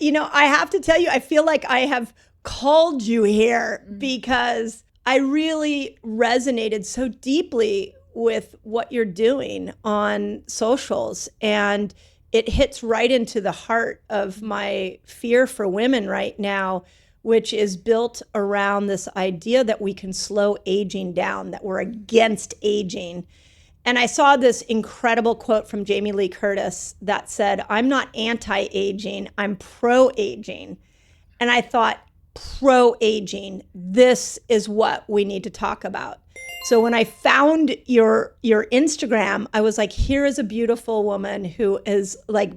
I have to tell you, I feel like I have called you here because I really resonated so deeply with what you're doing on socials. And it hits right into the heart of my fear for women right now, which is built around this idea that we can slow aging down, that we're against aging. And I saw this incredible quote from Jamie Lee Curtis that said, "I'm not anti-aging, I'm pro-aging." And I thought, pro-aging, this is what we need to talk about. So when I found your Instagram, I was like, here is a beautiful woman who is like,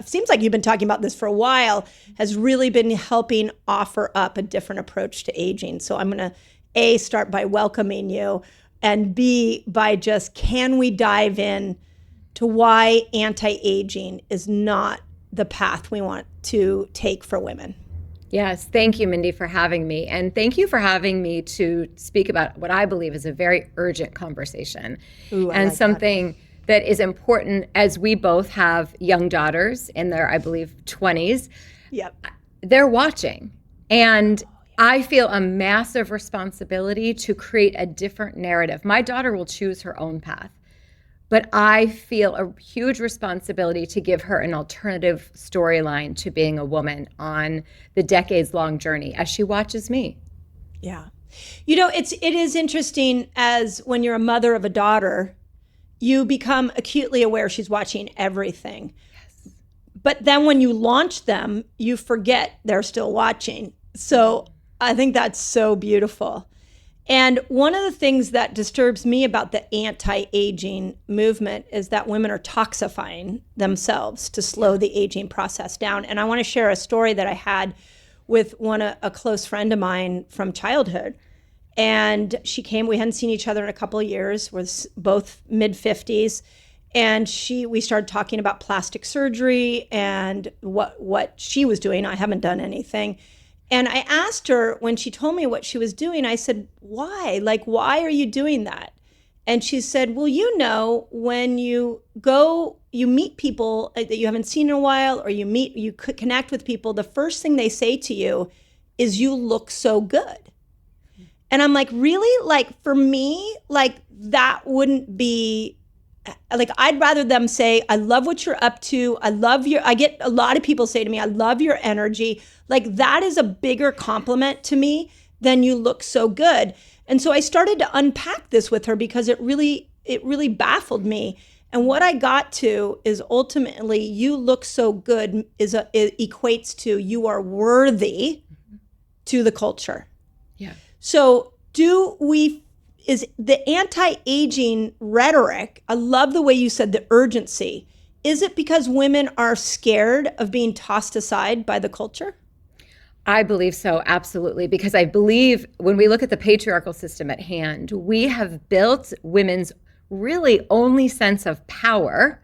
seems like you've been talking about this for a while, has really been helping offer up a different approach to aging. So I'm going to A, start by welcoming you, and B, by just, can we dive in to why anti-aging is not the path we want to take for women? Yes, thank you, Mindy, for having me. And thank you for having me to speak about what I believe is a very urgent conversation. Ooh, and like something that is important, as we both have young daughters in their, I believe, 20s. Yep. They're watching. And I feel a massive responsibility to create a different narrative. My daughter will choose her own path, but I feel a huge responsibility to give her an alternative storyline to being a woman on the decades-long journey as she watches me. Yeah. It is interesting, as when you're a mother of a daughter, you become acutely aware she's watching everything. Yes. But then when you launch them, you forget they're still watching. So I think that's so beautiful. And one of the things that disturbs me about the anti-aging movement is that women are toxifying themselves to slow the aging process down. And I want to share a story that I had with a close friend of mine from childhood. And she came, we hadn't seen each other in a couple of years, was both mid-50s. And we started talking about plastic surgery and what she was doing. I haven't done anything. And I asked her, when she told me what she was doing, I said, why? Like, why are you doing that? And she said, well, when you meet people that you haven't seen in a while, or you could connect with people, the first thing they say to you is, you look so good. And I'm like, really? Like, for me, like, that wouldn't be, like, I'd rather them say, I love what you're up to. I get a lot of people say to me, I love your energy. Like, that is a bigger compliment to me than you look so good. And so I started to unpack this with her because it really baffled me. And what I got to is, ultimately, you look so good it equates to you are worthy to the culture. Yeah. So is the anti-aging rhetoric, I love the way you said the urgency, is it because women are scared of being tossed aside by the culture? I believe so, absolutely, because I believe when we look at the patriarchal system at hand, we have built women's really only sense of power.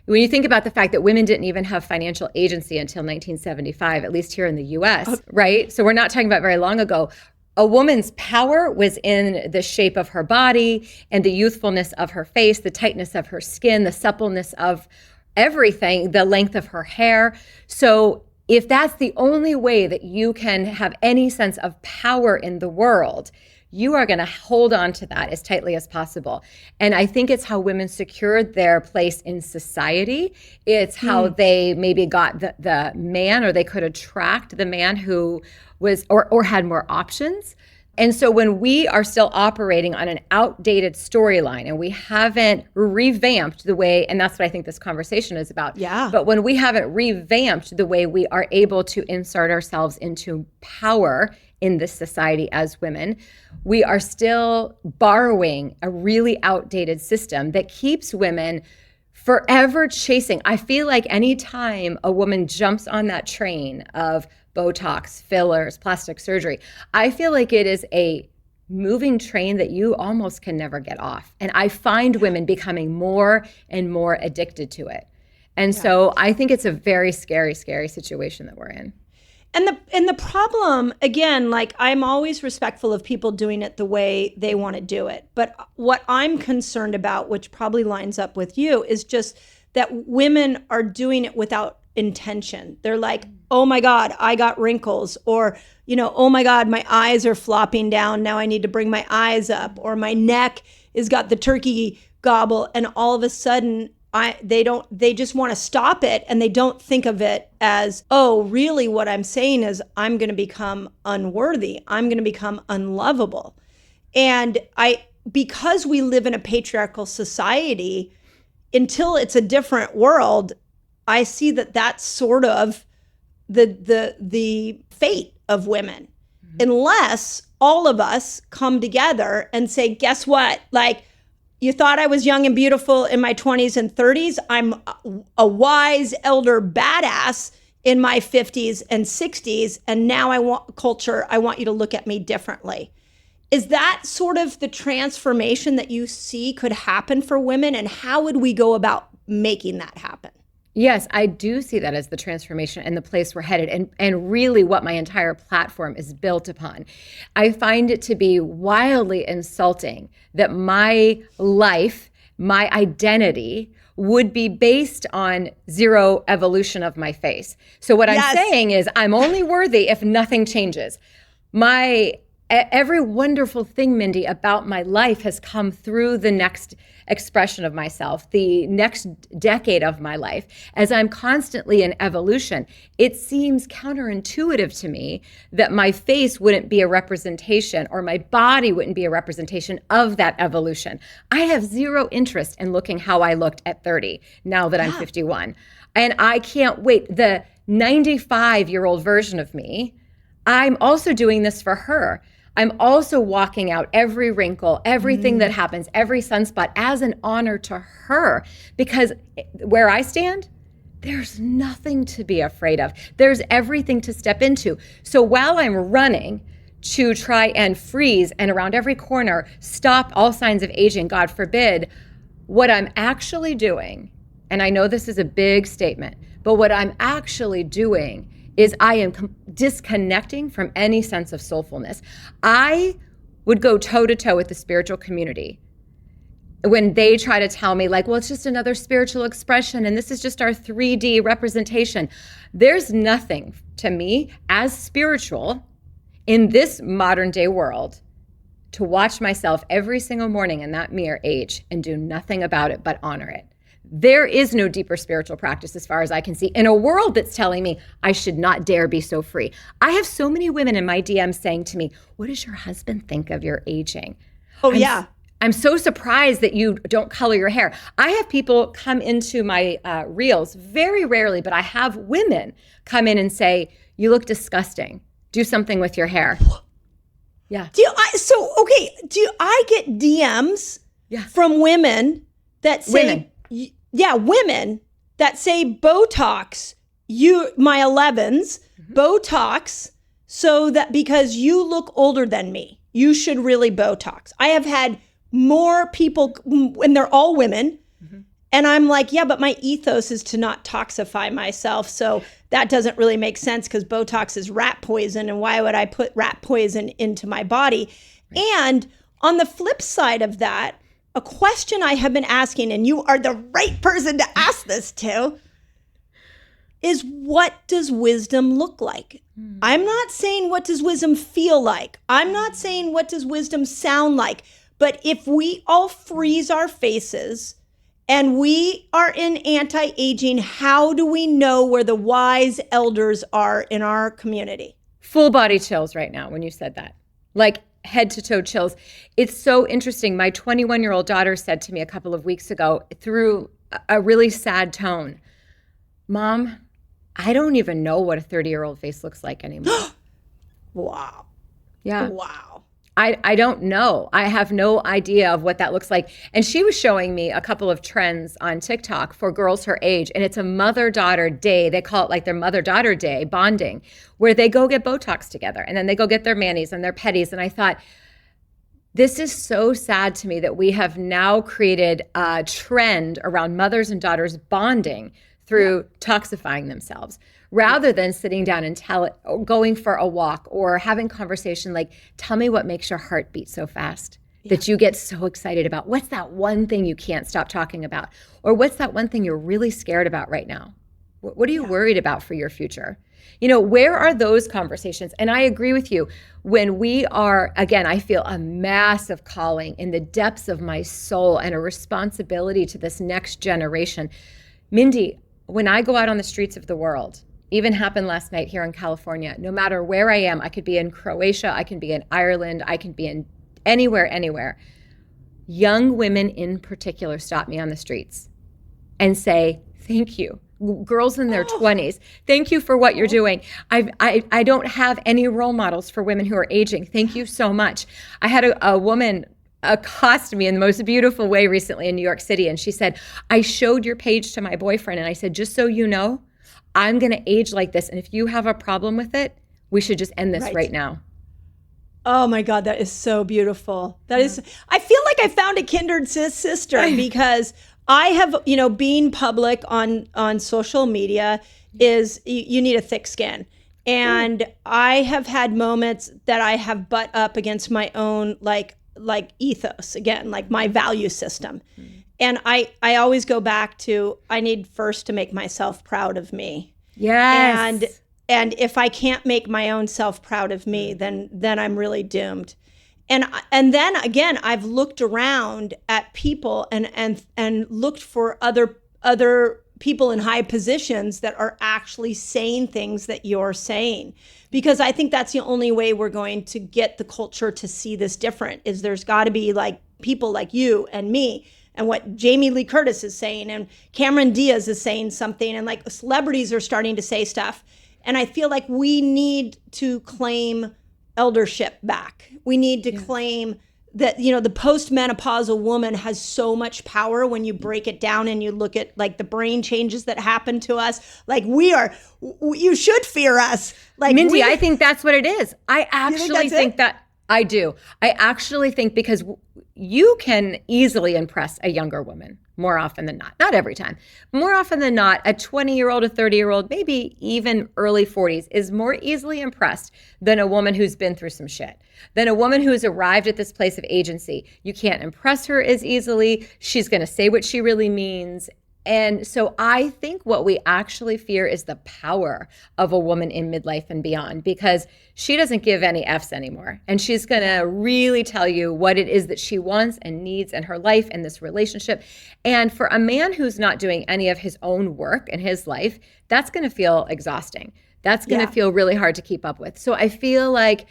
When you think about the fact that women didn't even have financial agency until 1975, at least here in the US, right? So we're not talking about very long ago. A woman's power was in the shape of her body and the youthfulness of her face, the tightness of her skin, the suppleness of everything, the length of her hair. So if that's the only way that you can have any sense of power in the world, you are going to hold on to that as tightly as possible. And I think it's how women secured their place in society. It's how they maybe got the man, or they could attract the man who was or had more options. And so when we are still operating on an outdated storyline and we haven't revamped the way, and that's what I think this conversation is about. Yeah. But when we haven't revamped the way we are able to insert ourselves into power in this society as women, we are still borrowing a really outdated system that keeps women forever chasing. I feel like anytime a woman jumps on that train of Botox, fillers, plastic surgery, I feel like it is a moving train that you almost can never get off. And I find women becoming more and more addicted to it. And so I think it's a very scary, scary situation that we're in. And the problem, again, like, I'm always respectful of people doing it the way they want to do it. But what I'm concerned about, which probably lines up with you, is just that women are doing it without intention. They're like, oh my God, I got wrinkles, or, oh my God, my eyes are flopping down. Now I need to bring my eyes up, or my neck has got the turkey gobble. And all of a sudden they just want to stop it, and they don't think of it as, oh, really what I'm saying is I'm going to become unworthy. I'm going to become unlovable. And because we live in a patriarchal society, until it's a different world, I see that that's sort of the fate of women. Unless all of us come together and say, guess what? Like, you thought I was young and beautiful in my 20s and 30s. I'm a wise elder badass in my 50s and 60s. And now I want you to look at me differently. Is that sort of the transformation that you see could happen for women? And how would we go about making that happen? Yes, I do see that as the transformation and the place we're headed, and really what my entire platform is built upon. I find it to be wildly insulting that my life, my identity would be based on zero evolution of my face. So what I'm saying is I'm only worthy if nothing changes. Every wonderful thing, Mindy, about my life has come through the next expression of myself, the next decade of my life. As I'm constantly in evolution, it seems counterintuitive to me that my face wouldn't be a representation, or my body wouldn't be a representation of that evolution. I have zero interest in looking how I looked at 30, now that I'm 51. And I can't wait. The 95-year-old version of me, I'm also doing this for her. I'm also walking out every wrinkle, everything that happens, every sunspot as an honor to her. Because where I stand, there's nothing to be afraid of. There's everything to step into. So while I'm running to try and freeze and around every corner, stop all signs of aging, God forbid, what I'm actually doing, and I know this is a big statement, but what I'm actually doing is I am disconnecting from any sense of soulfulness. I would go toe to toe with the spiritual community when they try to tell me, like, well, it's just another spiritual expression and this is just our 3D representation. There's nothing to me as spiritual in this modern day world to watch myself every single morning in that mirror age and do nothing about it but honor it. There is no deeper spiritual practice as far as I can see in a world that's telling me I should not dare be so free. I have so many women in my DMs saying to me, what does your husband think of your aging? I'm so surprised that you don't color your hair. I have people come into my reels, very rarely, but I have women come in and say, you look disgusting. Do something with your hair. Yeah. Do I get DMs from women that say, women that say Botox, my 11s, Botox, so that because you look older than me, you should really Botox. I have had more people, and they're all women, and I'm like, yeah, but my ethos is to not toxify myself, so that doesn't really make sense because Botox is rat poison, and why would I put rat poison into my body? Right. And on the flip side of that, a question I have been asking, and you are the right person to ask this to, is what does wisdom look like? I'm not saying what does wisdom feel like. I'm not saying what does wisdom sound like. But if we all freeze our faces and we are in anti-aging, how do we know where the wise elders are in our community? Full body chills right now when you said that. Like, head to toe chills. It's so interesting. My 21-year-old daughter said to me a couple of weeks ago through a really sad tone, Mom, I don't even know what a 30-year-old face looks like anymore. Wow. Yeah. Wow. I don't know. I have no idea of what that looks like. And she was showing me a couple of trends on TikTok for girls her age. And it's a mother-daughter day. They call it like their mother-daughter day, bonding, where they go get Botox together. And then they go get their manis and their petties. And I thought, this is so sad to me that we have now created a trend around mothers and daughters bonding through toxifying themselves, rather than sitting down and going for a walk or having conversation like, tell me what makes your heart beat so fast that you get so excited about. What's that one thing you can't stop talking about? Or what's that one thing you're really scared about right now? What are you worried about for your future? Where are those conversations? And I agree with you. When we are, again, I feel a massive calling in the depths of my soul and a responsibility to this next generation. Mindy, when I go out on the streets of the world, even happened last night here in California, no matter where I am, I could be in Croatia, I can be in Ireland, I can be in anywhere. Young women in particular stop me on the streets and say, thank you. Girls in their 20s, thank you for what you're doing. I don't have any role models for women who are aging. Thank you so much. I had a woman accost me in the most beautiful way recently in New York City. And she said, I showed your page to my boyfriend. And I said, just so you know, I'm going to age like this. And if you have a problem with it, we should just end this right now. Oh my God, that is so beautiful. I feel like I found a kindred sister because I have, being public on social media is you need a thick skin. And I have had moments that I have butt up against my own like ethos again, like my value system. And I always go back to, I need first to make myself proud of me. Yes. And if I can't make my own self proud of me, then I'm really doomed. And then again, I've looked around at people and looked for other people in high positions that are actually saying things that you're saying, because I think that's the only way we're going to get the culture to see this different. Is there's got to be like people like you and me, and what Jamie Lee Curtis is saying, and Cameron Diaz is saying something, and like celebrities are starting to say stuff. And I feel like we need to claim eldership back. We need to claim that, the postmenopausal woman has so much power when you break it down and you look at like the brain changes that happen to us. Like you should fear us. Like Mindy, I think that's what it is. I actually think that I do. I actually think because you can easily impress a younger woman more often than not every time. More often than not, a 20-year-old, a 30-year-old, maybe even early 40s is more easily impressed than a woman who's been through some shit, than a woman who's arrived at this place of agency. You can't impress her as easily. She's going to say what she really means. And so I think what we actually fear is the power of a woman in midlife and beyond, because she doesn't give any F's anymore. And she's going to really tell you what it is that she wants and needs in her life and this relationship. And for a man who's not doing any of his own work in his life, that's going to feel exhausting. That's going to feel really hard to keep up with. So I feel like,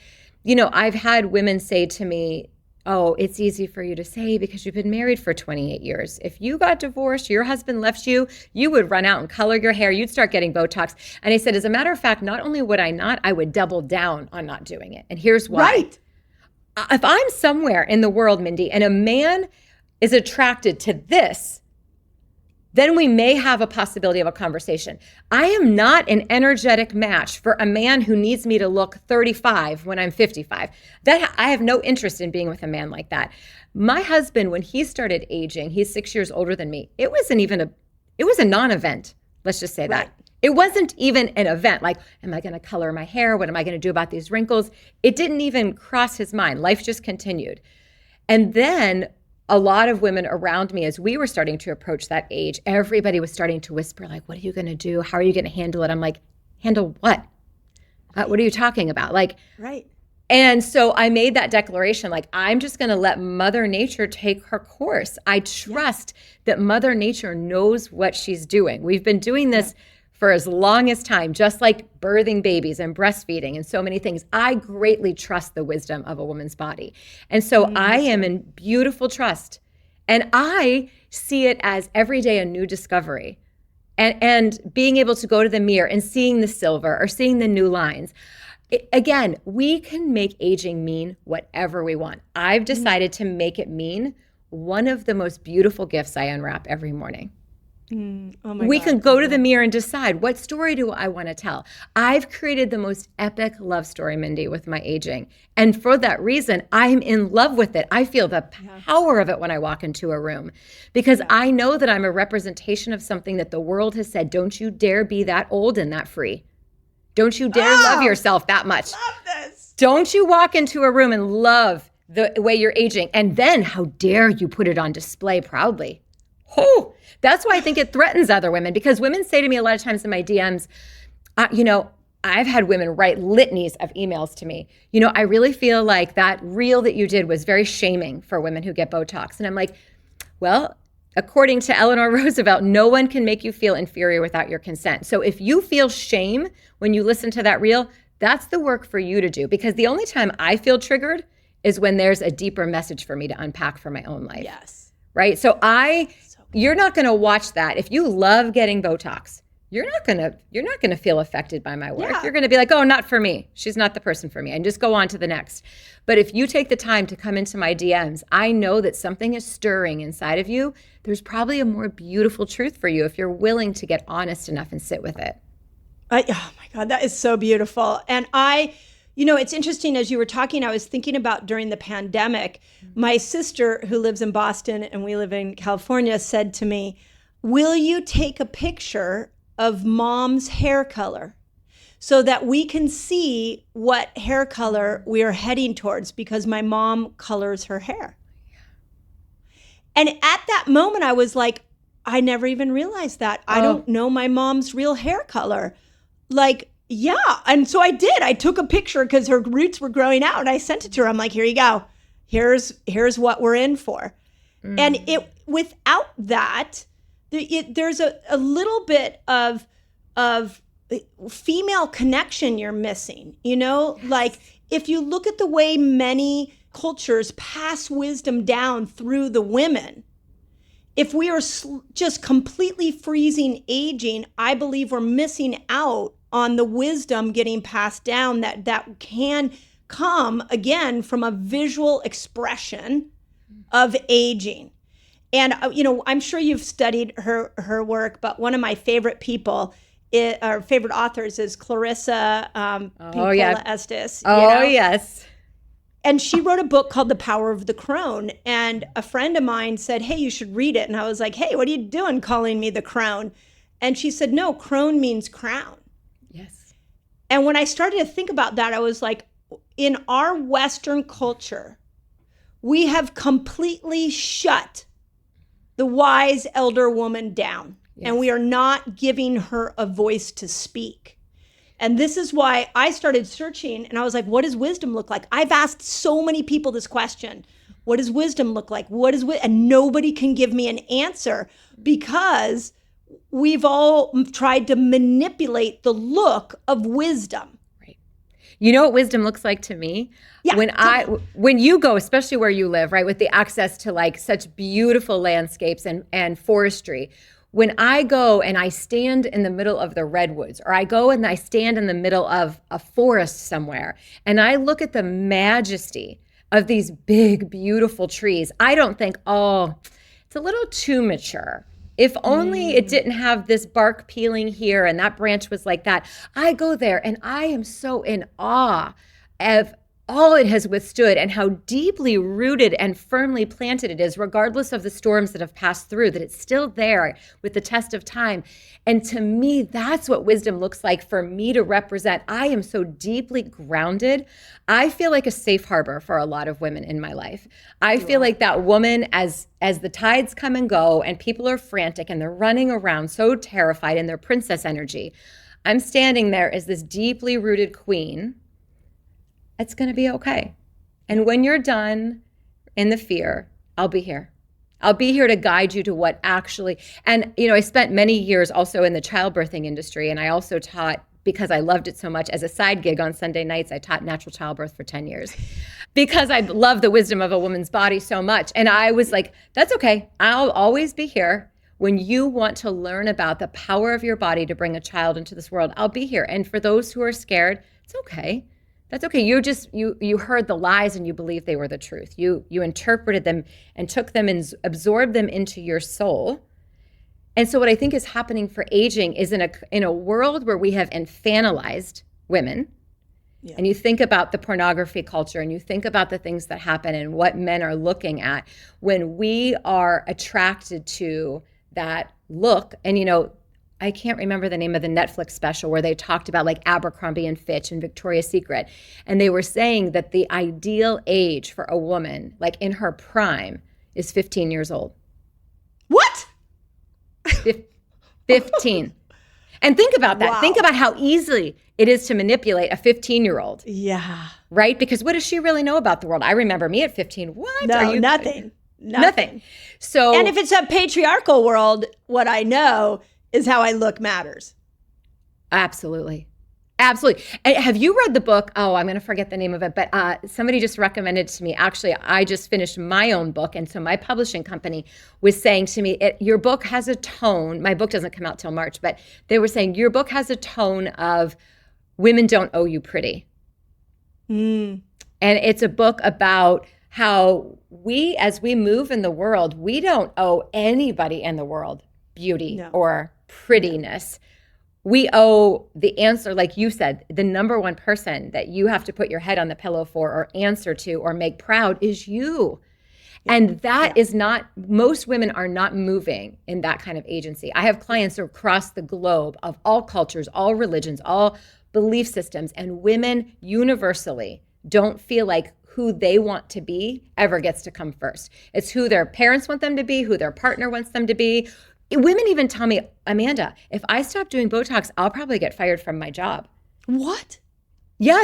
I've had women say to me, oh, it's easy for you to say because you've been married for 28 years. If you got divorced, your husband left you, you would run out and color your hair. You'd start getting Botox. And I said, as a matter of fact, not only would I not, I would double down on not doing it. And here's why. Right. If I'm somewhere in the world, Mindy, and a man is attracted to this, then we may have a possibility of a conversation. I am not an energetic match for a man who needs me to look 35 when I'm 55. I have no interest in being with a man like that. My husband, when he started aging, he's 6 years older than me. It was a non-event. Let's just say that. It wasn't even an event. Like, am I going to color my hair? What am I going to do about these wrinkles? It didn't even cross his mind. Life just continued. And then a lot of women around me, as we were starting to approach that age, everybody was starting to whisper, like, what are you going to do? How are you going to handle it? I'm like, handle what? What are you talking about? Like, right. And so I made that declaration, like, I'm just going to let Mother Nature take her course. I trust that Mother Nature knows what she's doing. We've been doing this for as long as time, just like birthing babies and breastfeeding and so many things. I greatly trust the wisdom of a woman's body. And so I am in beautiful trust. And I see it as every day a new discovery. And being able to go to the mirror and seeing the silver or seeing the new lines. Again, we can make aging mean whatever we want. I've decided to make it mean one of the most beautiful gifts I unwrap every morning. We can go to the mirror and decide, what story do I want to tell? I've created the most epic love story, Mindy, with my aging. And for that reason, I'm in love with it. I feel the power of it when I walk into a room, because I know that I'm a representation of something that the world has said, don't you dare be that old and that free. Don't you dare love yourself that much. Love this. Don't you walk into a room and love the way you're aging. And then how dare you put it on display proudly. Oh, that's why I think it threatens other women, because women say to me a lot of times in my DMs, I've had women write litanies of emails to me. I really feel like that reel that you did was very shaming for women who get Botox. And I'm like, well, according to Eleanor Roosevelt, no one can make you feel inferior without your consent. So if you feel shame when you listen to that reel, that's the work for you to do. Because the only time I feel triggered is when there's a deeper message for me to unpack for my own life. Yes. Right? So you're not going to watch that. If you love getting Botox, you're not gonna feel affected by my work. Yeah. You're gonna be like, oh, not for me. She's not the person for me, and just go on to the next. But if you take the time to come into my DMs, I know that something is stirring inside of you. There's probably a more beautiful truth for you if you're willing to get honest enough and sit with it. Oh my God, that is so beautiful. And it's interesting, as you were talking, I was thinking about during the pandemic, my sister who lives in Boston and we live in California said to me, will you take a picture of mom's hair color so that we can see what hair color we are heading towards, because my mom colors her hair. And at that moment, I was like, I never even realized that. I don't know my mom's real hair color. Like, yeah. And so I did. I took a picture because her roots were growing out and I sent it to her. I'm like, here you go. Here's what we're in for. And without that, there's a little bit of female connection you're missing, like if you look at the way many cultures pass wisdom down through the women, if we are just completely freezing aging, I believe we're missing out on the wisdom getting passed down that can come again from a visual expression of aging. And, I'm sure you've studied her work, but one of my favorite people, our favorite authors is Clarissa Pinkola Estes. Yes. And she wrote a book called The Power of the Crone. And a friend of mine said, hey, you should read it. And I was like, hey, what are you doing calling me the crone? And she said, no, crone means crown. Yes. And when I started to think about that, I was like, in our Western culture, we have completely shut the wise elder woman down. Yes. And we are not giving her a voice to speak. And this is why I started searching and I was like, what does wisdom look like? I've asked so many people this question. What does wisdom look like? And nobody can give me an answer because we've all tried to manipulate the look of wisdom. Right. You know what wisdom looks like to me? Yeah, when you go, especially where you live, right, with the access to like such beautiful landscapes and forestry, when I go and I stand in the middle of the redwoods, or I go and I stand in the middle of a forest somewhere, and I look at the majesty of these big, beautiful trees, I don't think, oh, it's a little too mature. If only it didn't have this bark peeling here and that branch was like that. I go there and I am so in awe of all it has withstood and how deeply rooted and firmly planted it is, regardless of the storms that have passed through, that it's still there with the test of time. And to me, that's what wisdom looks like for me to represent. I am so deeply grounded. I feel like a safe harbor for a lot of women in my life. I feel like that woman, as the tides come and go and people are frantic and they're running around so terrified in their princess energy, I'm standing there as this deeply rooted queen. It's going to be okay. And when you're done in the fear, I'll be here. I'll be here to guide you to what actually, and I spent many years also in the childbirthing industry, and I also taught, because I loved it so much, as a side gig on Sunday nights, I taught natural childbirth for 10 years because I love the wisdom of a woman's body so much. And I was like, that's okay. I'll always be here. When you want to learn about the power of your body to bring a child into this world, I'll be here. And for those who are scared, it's okay. That's okay. You heard the lies and you believed they were the truth. You interpreted them and took them and absorbed them into your soul. And so what I think is happening for aging is in a world where we have infantilized women, and you think about the pornography culture and you think about the things that happen and what men are looking at, when we are attracted to that look, and I can't remember the name of the Netflix special where they talked about like Abercrombie and Fitch and Victoria's Secret. And they were saying that the ideal age for a woman, like in her prime, is 15 years old. What? 15. And think about that. Wow. Think about how easily it is to manipulate a 15-year-old. Yeah. Right? Because what does she really know about the world? I remember me at 15. What? No, nothing. So, and if it's a patriarchal world, what I know is how I look matters. Absolutely. Absolutely. Have you read the book? Oh, I'm going to forget the name of it, but somebody just recommended it to me. Actually, I just finished my own book. And so my publishing company was saying to me, your book has a tone. My book doesn't come out till March, but they were saying your book has a tone of women don't owe you pretty. And it's a book about how we, as we move in the world, we don't owe anybody in the world beauty or prettiness. We owe the answer, like you said, the number one person that you have to put your head on the pillow for or answer to or make proud is you. And that is not, most women are not moving in that kind of agency. I have clients across the globe of all cultures, all religions, all belief systems, and women universally don't feel like who they want to be ever gets to come first. It's who their parents want them to be, who their partner wants them to be. Women even tell me, Amanda, if I stop doing Botox, I'll probably get fired from my job. What? Yeah,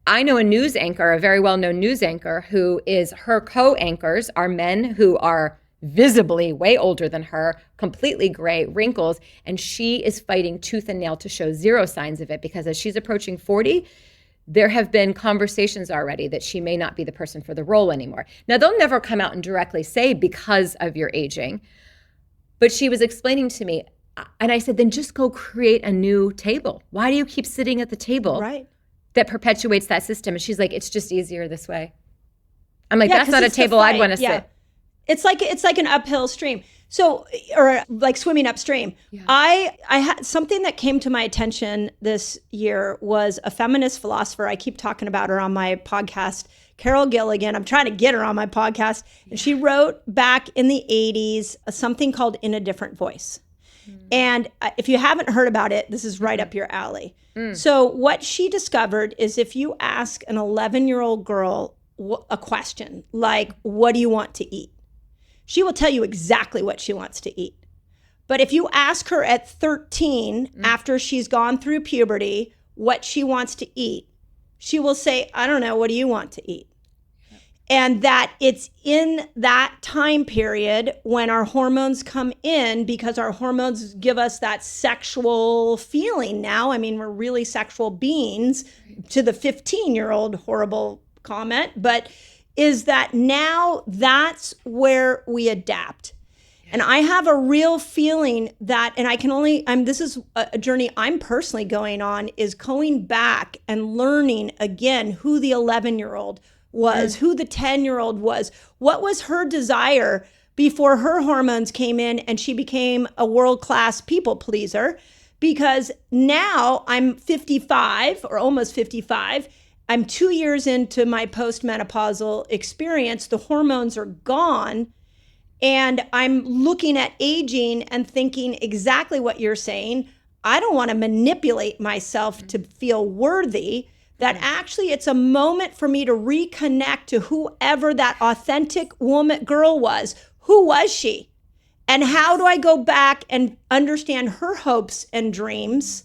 I know a news anchor, a very well-known news anchor, who is her co-anchors are men who are visibly way older than her, completely gray, wrinkles, and she is fighting tooth and nail to show zero signs of it because as she's approaching 40, there have been conversations already that she may not be the person for the role anymore. Now, they'll never come out and directly say because of your aging, but she was explaining to me, and I said, then just go create a new table. Why do you keep sitting at the table that perpetuates that system? And she's like, it's just easier this way. I'm like, that's not a table I'd want to sit. It's like an uphill stream. So, or like swimming upstream. Yeah. I had something that came to my attention this year was a feminist philosopher. I keep talking about her on my podcast, Carol Gilligan. I'm trying to get her on my podcast. And she wrote back in the 80s something called In a Different Voice. And if you haven't heard about it, this is right up your alley. So what she discovered is if you ask an 11-year-old girl a question like, what do you want to eat? She will tell you exactly what she wants to eat. But if you ask her at 13, after she's gone through puberty, what she wants to eat, she will say, I don't know, what do you want to eat? And that it's in that time period when our hormones come in, because our hormones give us that sexual feeling now. I mean, we're really sexual beings, to the 15-year-old horrible comment, but is that now that's where we adapt. And I have a real feeling that, and I can only, this is a journey I'm personally going on, is going back and learning again who the 11-year-old was, who the 10-year-old was, what was her desire before her hormones came in and she became a world-class people pleaser. Because now I'm 55 or almost 55. I'm 2 years into my postmenopausal experience. The hormones are gone. And I'm looking at aging and thinking exactly what you're saying. I don't want to manipulate myself to feel worthy. That actually it's a moment for me to reconnect to whoever that authentic girl was. Who was she? And how do I go back and understand her hopes and dreams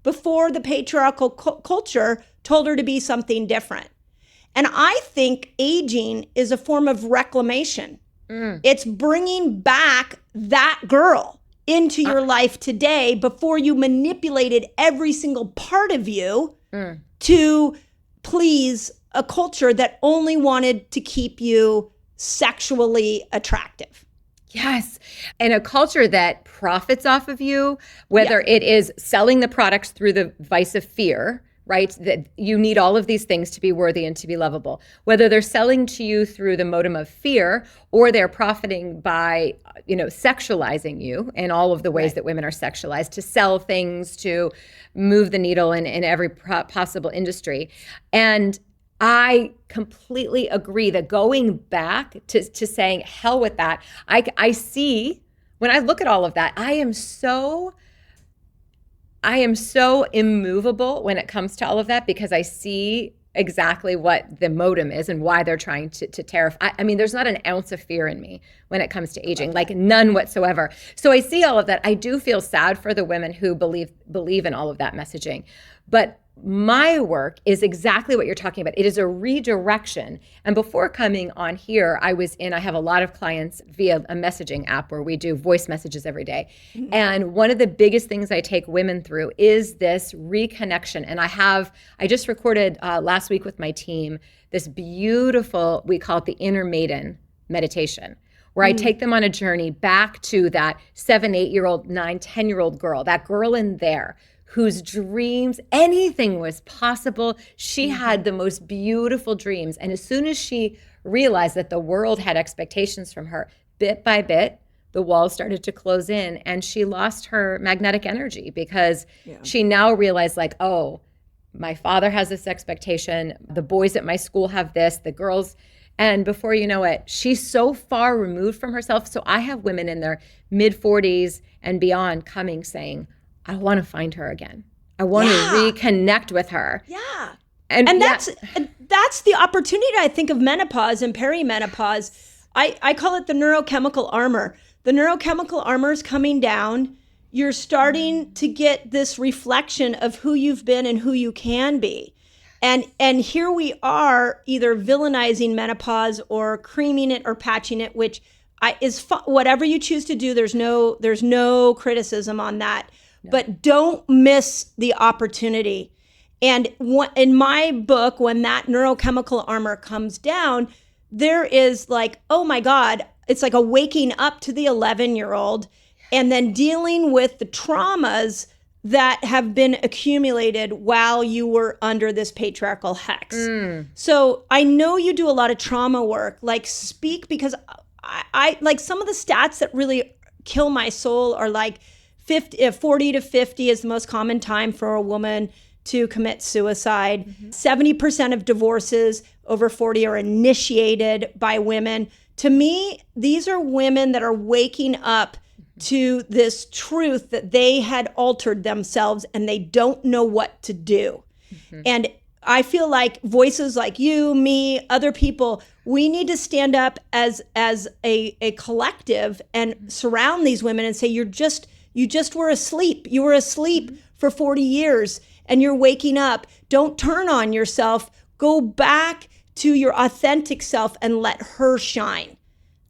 before the patriarchal culture told her to be something different? And I think aging is a form of reclamation. It's bringing back that girl into your life today before you manipulated every single part of you to please a culture that only wanted to keep you sexually attractive. Yes. And a culture that profits off of you, whether it is selling the products through the vice of fear, right? That you need all of these things to be worthy and to be lovable. Whether they're selling to you through the modem of fear, or they're profiting by, sexualizing you in all of the ways that women are sexualized, to sell things, to move the needle in every possible industry. And I completely agree that going back to saying, hell with that, I see, when I look at all of that, I am so immovable when it comes to all of that, because I see exactly what the modem is and why they're trying to terrify. I mean, there's not an ounce of fear in me when it comes to aging, like none whatsoever. So I see all of that. I do feel sad for the women who believe in all of that messaging. But my work is exactly what you're talking about. It is a redirection. And before coming on here, I have a lot of clients via a messaging app where we do voice messages every day. Mm-hmm. And one of the biggest things I take women through is this reconnection. And I just recorded last week with my team, this beautiful, we call it the inner maiden meditation, where I take them on a journey back to that 7, 8-year-old, 9, 10-year-old girl, that girl in there whose dreams, anything was possible. She had the most beautiful dreams. And as soon as she realized that the world had expectations from her, bit by bit, the walls started to close in and she lost her magnetic energy because she now realized like, oh, my father has this expectation. The boys at my school have this, the girls. And before you know it, she's so far removed from herself. So I have women in their mid-40s and beyond coming saying, I want to find her again. I want to reconnect with her. Yeah. And that's the opportunity, I think, of menopause and perimenopause. I call it the neurochemical armor. The neurochemical armor is coming down. You're starting to get this reflection of who you've been and who you can be. And here we are either villainizing menopause or creaming it or patching it, which whatever you choose to do, there's no criticism on that. But don't miss the opportunity. And in my book, when that neurochemical armor comes down, there is like, oh my God, it's like a waking up to the 11-year-old and then dealing with the traumas that have been accumulated while you were under this patriarchal hex. So I know you do a lot of trauma work, like speak, because I like some of the stats that really kill my soul are like 40 to 50 is the most common time for a woman to commit suicide. 70% of divorces over 40 are initiated by women. To me, these are women that are waking up to this truth that they had altered themselves and they don't know what to do. And I feel like voices like you, me, other people, we need to stand up as a collective and surround these women and say, you just were asleep. You were asleep for 40 years and you're waking up. Don't turn on yourself. Go back to your authentic self and let her shine.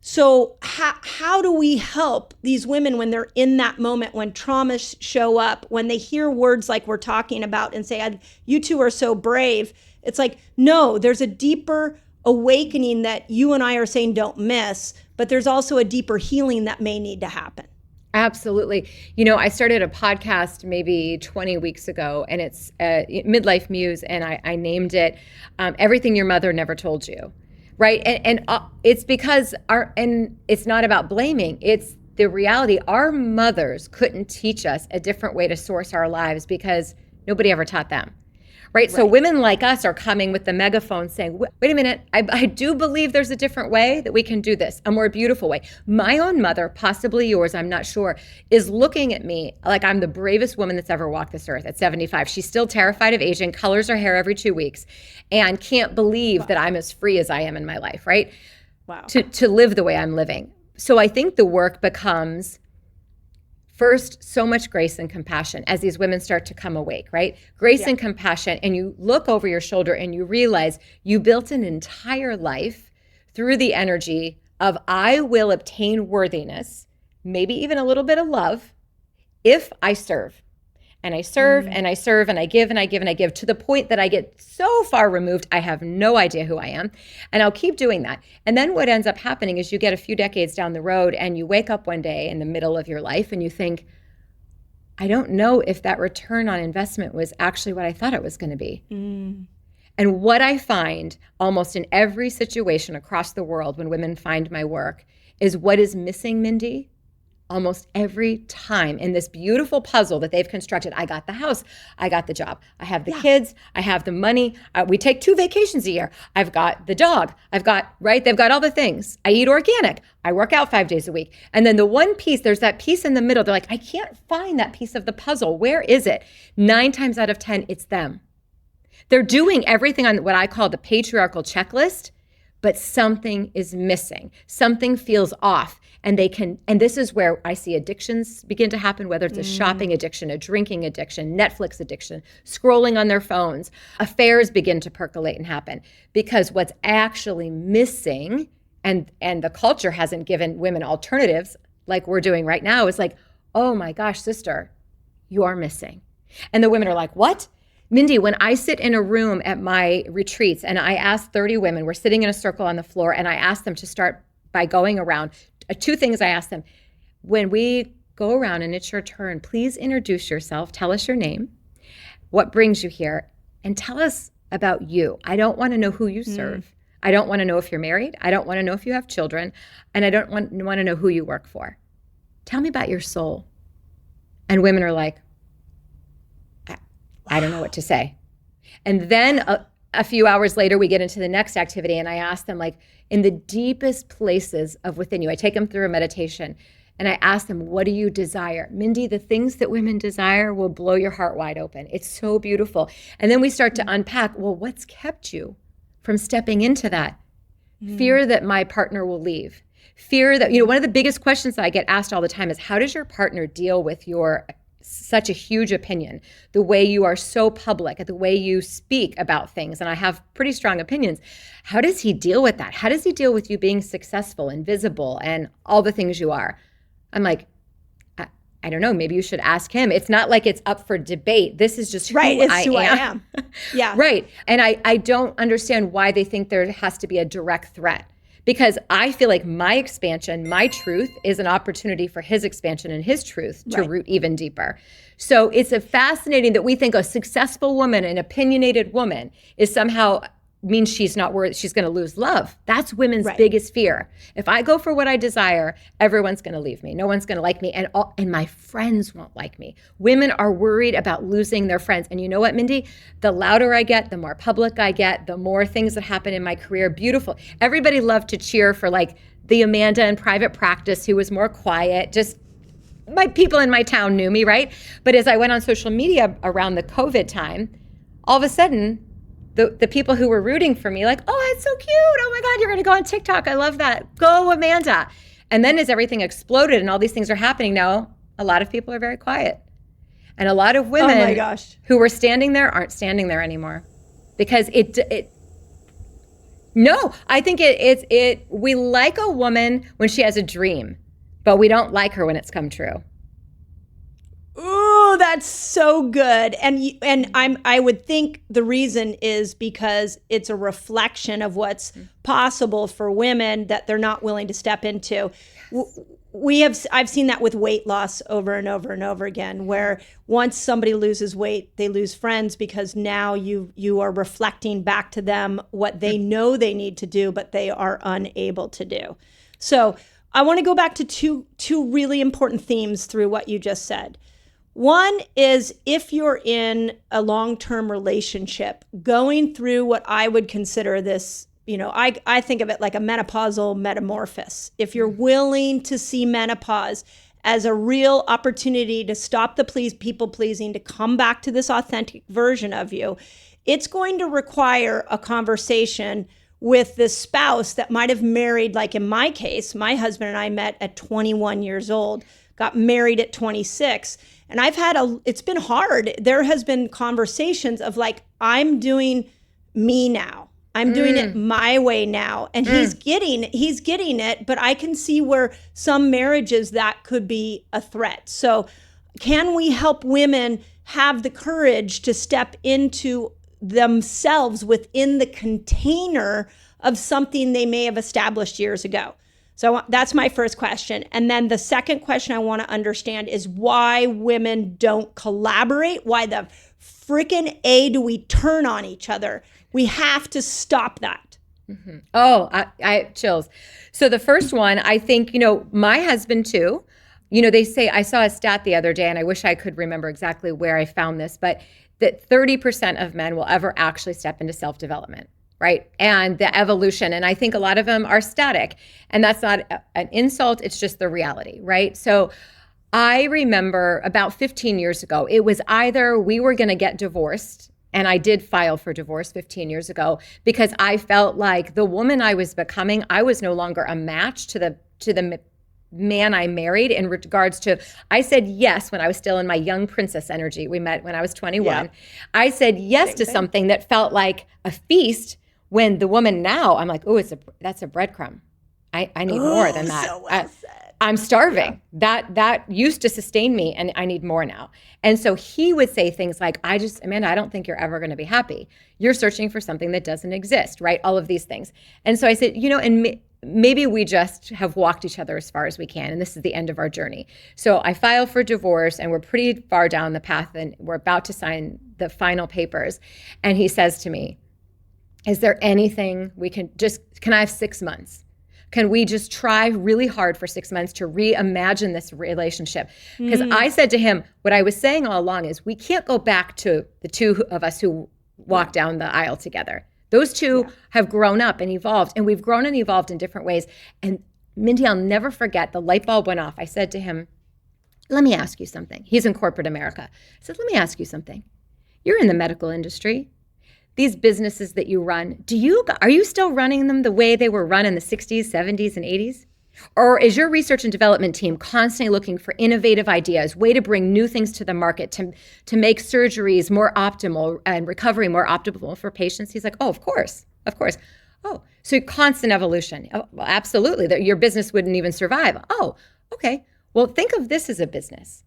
So how do we help these women when they're in that moment, when traumas show up, when they hear words like we're talking about and say, you two are so brave? It's like, no, there's a deeper awakening that you and I are saying don't miss, but there's also a deeper healing that may need to happen. Absolutely. You know, I started a podcast maybe 20 weeks ago, and it's Midlife Muse, and I named it Everything Your Mother Never Told You, right? And it's because and it's not about blaming. It's the reality. Our mothers couldn't teach us a different way to source our lives because nobody ever taught them. Right? So women like us are coming with the megaphone saying, wait a minute, I do believe there's a different way that we can do this, a more beautiful way. My own mother, possibly yours, I'm not sure, is looking at me like I'm the bravest woman that's ever walked this earth at 75. She's still terrified of aging, colors her hair every 2 weeks, and can't believe that I'm as free as I am in my life, right? Wow. To live the way I'm living. So I think the work becomes first, so much grace and compassion as these women start to come awake, right? Grace and compassion, and you look over your shoulder and you realize you built an entire life through the energy of I will obtain worthiness, maybe even a little bit of love, if I serve. And I serve and I serve and I give and I give and I give to the point that I get so far removed, I have no idea who I am. And I'll keep doing that. And then what ends up happening is you get a few decades down the road and you wake up one day in the middle of your life and you think, I don't know if that return on investment was actually what I thought it was going to be. And what I find almost in every situation across the world when women find my work is what is missing, Mindy, almost every time in this beautiful puzzle that they've constructed. I got the house, I got the job, I have the kids, I have the money, we take 2 vacations a year, I've got the dog, I've got, right, they've got all the things. I eat organic, I work out 5 days a week. And then the one piece, there's that piece in the middle, they're like, I can't find that piece of the puzzle. Where is it? 9 times out of 10, it's them. They're doing everything on what I call the patriarchal checklist, but something is missing. Something feels off. And this is where I see addictions begin to happen, whether it's a shopping addiction, a drinking addiction, Netflix addiction, scrolling on their phones, affairs begin to percolate and happen. Because what's actually missing, and the culture hasn't given women alternatives like we're doing right now, is like, oh my gosh, sister, you're missing. And the women are like, what? Mindy, when I sit in a room at my retreats and I ask 30 women, we're sitting in a circle on the floor, and I ask them to start by going around. Two things I ask them. When we go around and it's your turn, please introduce yourself. Tell us your name, what brings you here, and tell us about you. I don't want to know who you serve. I don't want to know if you're married. I don't want to know if you have children. And I don't want to know who you work for. Tell me about your soul. And women are like, I don't know what to say. And then a few hours later, we get into the next activity, and I ask them, like, in the deepest places of within you, I take them through a meditation, and I ask them, what do you desire? Mindy, the things that women desire will blow your heart wide open. It's so beautiful. And then we start to unpack, well, what's kept you from stepping into that? Fear that my partner will leave. Fear that, one of the biggest questions that I get asked all the time is, how does your partner deal with your such a huge opinion, the way you are so public, the way you speak about things, and I have pretty strong opinions. How does he deal with that? How does he deal with you being successful and visible and all the things you are? I'm like, I don't know, maybe you should ask him. It's not like it's up for debate. This is just who I am. Yeah. Right. And I don't understand why they think there has to be a direct threat. Because I feel like my expansion, my truth, is an opportunity for his expansion and his truth to root even deeper. So it's fascinating that we think a successful woman, an opinionated woman, is somehow means she's not worth, she's going to lose love. That's women's biggest fear. If I go for what I desire, everyone's going to leave me. No one's going to like me, and my friends won't like me. Women are worried about losing their friends. And you know what, Mindy? The louder I get, the more public I get, the more things that happen in my career. Beautiful. Everybody loved to cheer for like the Amanda in private practice who was more quiet. Just my people in my town knew me, right? But as I went on social media around the COVID time, all of a sudden, the people who were rooting for me, like, oh, it's so cute. Oh my God, you're going to go on TikTok. I love that. Go, Amanda. And then as everything exploded and all these things are happening now, a lot of people are very quiet. And a lot of women who were standing there aren't standing there anymore. Because no, I think we like a woman when she has a dream, but we don't like her when it's come true. Ooh, that's so good. And I would think the reason is because it's a reflection of what's possible for women that they're not willing to step into. I've seen that with weight loss over and over and over again, where once somebody loses weight, they lose friends because now you are reflecting back to them what they know they need to do, but they are unable to do. So I want to go back to two really important themes through what you just said. One is if you're in a long-term relationship, going through what I would consider this, I think of it like a menopausal metamorphosis. If you're willing to see menopause as a real opportunity to stop the people pleasing, to come back to this authentic version of you, it's going to require a conversation with this spouse that might have married, like in my case, my husband and I met at 21 years old, got married at 26. And it's been hard. There has been conversations of like, I'm doing me now. I'm doing it my way now. And he's getting it, but I can see where some marriages that could be a threat. So can we help women have the courage to step into themselves within the container of something they may have established years ago? So that's my first question. And then the second question I want to understand is why women don't collaborate. Why the freaking A do we turn on each other? We have to stop that. Mm-hmm. Oh, I chills. So the first one, I think, my husband too, they say, I saw a stat the other day and I wish I could remember exactly where I found this, but that 30% of men will ever actually step into self-development. Right? And the evolution. And I think a lot of them are static. And that's not an insult. It's just the reality. Right? So I remember about 15 years ago, it was either we were going to get divorced And I did file for divorce 15 years ago because I felt like the woman I was becoming, I was no longer a match to the man I married in regards to, I said yes when I was still in my young princess energy. We met when I was 21. Yeah. I said yes to something that felt like a feast, when the woman now, I'm like, oh, that's a breadcrumb. I need more than that. So well said. I'm starving. Yeah. That used to sustain me, and I need more now. And so he would say things like, Amanda, I don't think you're ever going to be happy. You're searching for something that doesn't exist, right? All of these things. And so I said, and maybe we just have walked each other as far as we can, and this is the end of our journey. So I file for divorce, and we're pretty far down the path, and we're about to sign the final papers. And he says to me, is there anything can I have 6 months? Can we just try really hard for 6 months to reimagine this relationship? Because I said to him, what I was saying all along is, we can't go back to the two of us who walked down the aisle together. Those two have grown up and evolved, and we've grown and evolved in different ways. And Mindy, I'll never forget, the light bulb went off. I said to him, let me ask you something. He's in corporate America. I said, let me ask you something. You're in the medical industry. These businesses that you run, are you still running them the way they were run in the 60s, 70s, and 80s? Or is your research and development team constantly looking for innovative ideas, way to bring new things to the market, to make surgeries more optimal and recovery more optimal for patients? He's like, oh, of course. Oh, so constant evolution. Oh, well, absolutely. Your business wouldn't even survive. Oh, okay. Well, think of this as a business.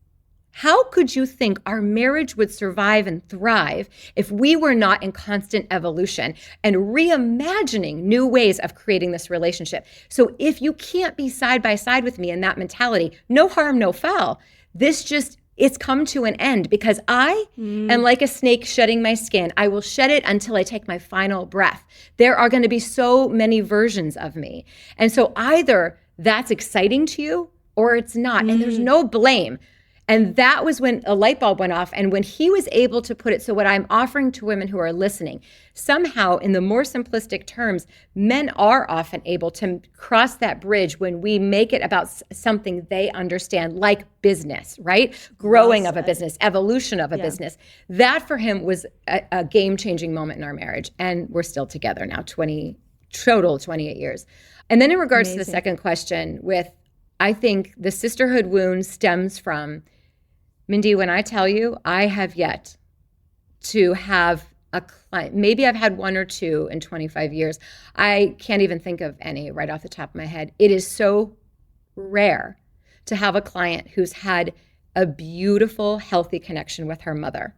How could you think our marriage would survive and thrive if we were not in constant evolution and reimagining new ways of creating this relationship? So if you can't be side by side with me in that mentality, no harm, no foul, it's come to an end, because I am like a snake shedding my skin. I will shed it until I take my final breath. There are going to be so many versions of me. And so either that's exciting to you or it's not, and there's no blame. And that was when a light bulb went off. And when he was able to put it, so what I'm offering to women who are listening, somehow in the more simplistic terms, men are often able to cross that bridge when we make it about something they understand, like business, right? Growing of a business, evolution of a business. That for him was a game-changing moment in our marriage. And we're still together now, 28 years. And then in regards to the second question, I think the sisterhood wound stems from, Mindy, when I tell you, I have yet to have a client, maybe I've had one or two in 25 years. I can't even think of any right off the top of my head. It is so rare to have a client who's had a beautiful, healthy connection with her mother.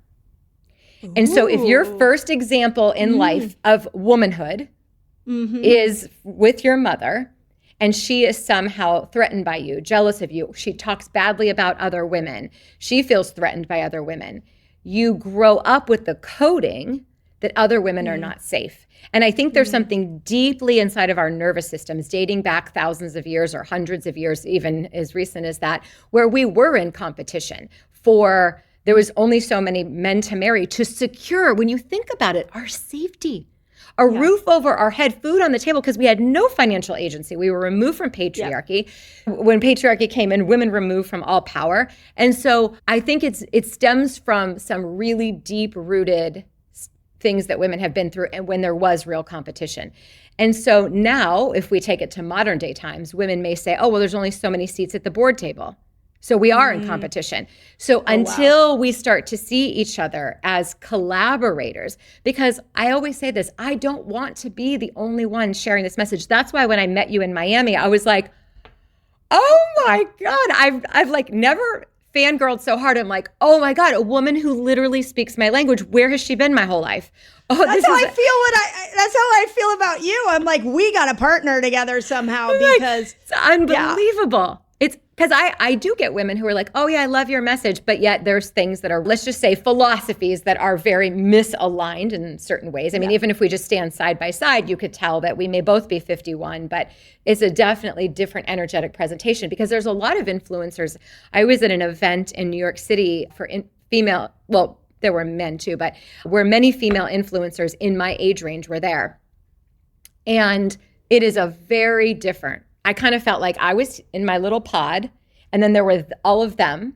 Ooh. And so if your first example in life of womanhood is with your mother, and she is somehow threatened by you, jealous of you, she talks badly about other women, she feels threatened by other women, you grow up with the coding that other women are not safe. And I think there's something deeply inside of our nervous systems, dating back thousands of years or hundreds of years, even as recent as that, where we were in competition there was only so many men to marry to secure, when you think about it, our safety. A roof over our head, food on the table, because we had no financial agency. We were removed from patriarchy. When patriarchy came in, women removed from all power. And so I think it stems from some really deep-rooted things that women have been through, and when there was real competition. And so now, if we take it to modern day times, women may say, oh, well, there's only so many seats at the board table. So we are in competition. So until we start to see each other as collaborators, because I always say this, I don't want to be the only one sharing this message. That's why when I met you in Miami, I was like, oh my God, I've like never fangirled so hard. I'm like, oh my God, a woman who literally speaks my language. Where has she been my whole life? Oh, that's how I feel about you. I'm like, we got to partner together somehow, because it's unbelievable. It's because I do get women who are like, oh yeah, I love your message, but yet there's things that are, let's just say, philosophies that are very misaligned in certain ways. I mean, even if we just stand side by side, you could tell that we may both be 51, but it's a definitely different energetic presentation, because there's a lot of influencers. I was at an event in New York City for female, well, there were men too, but where many female influencers in my age range were there. And it is a very different, I kind of felt like I was in my little pod, and then there were all of them.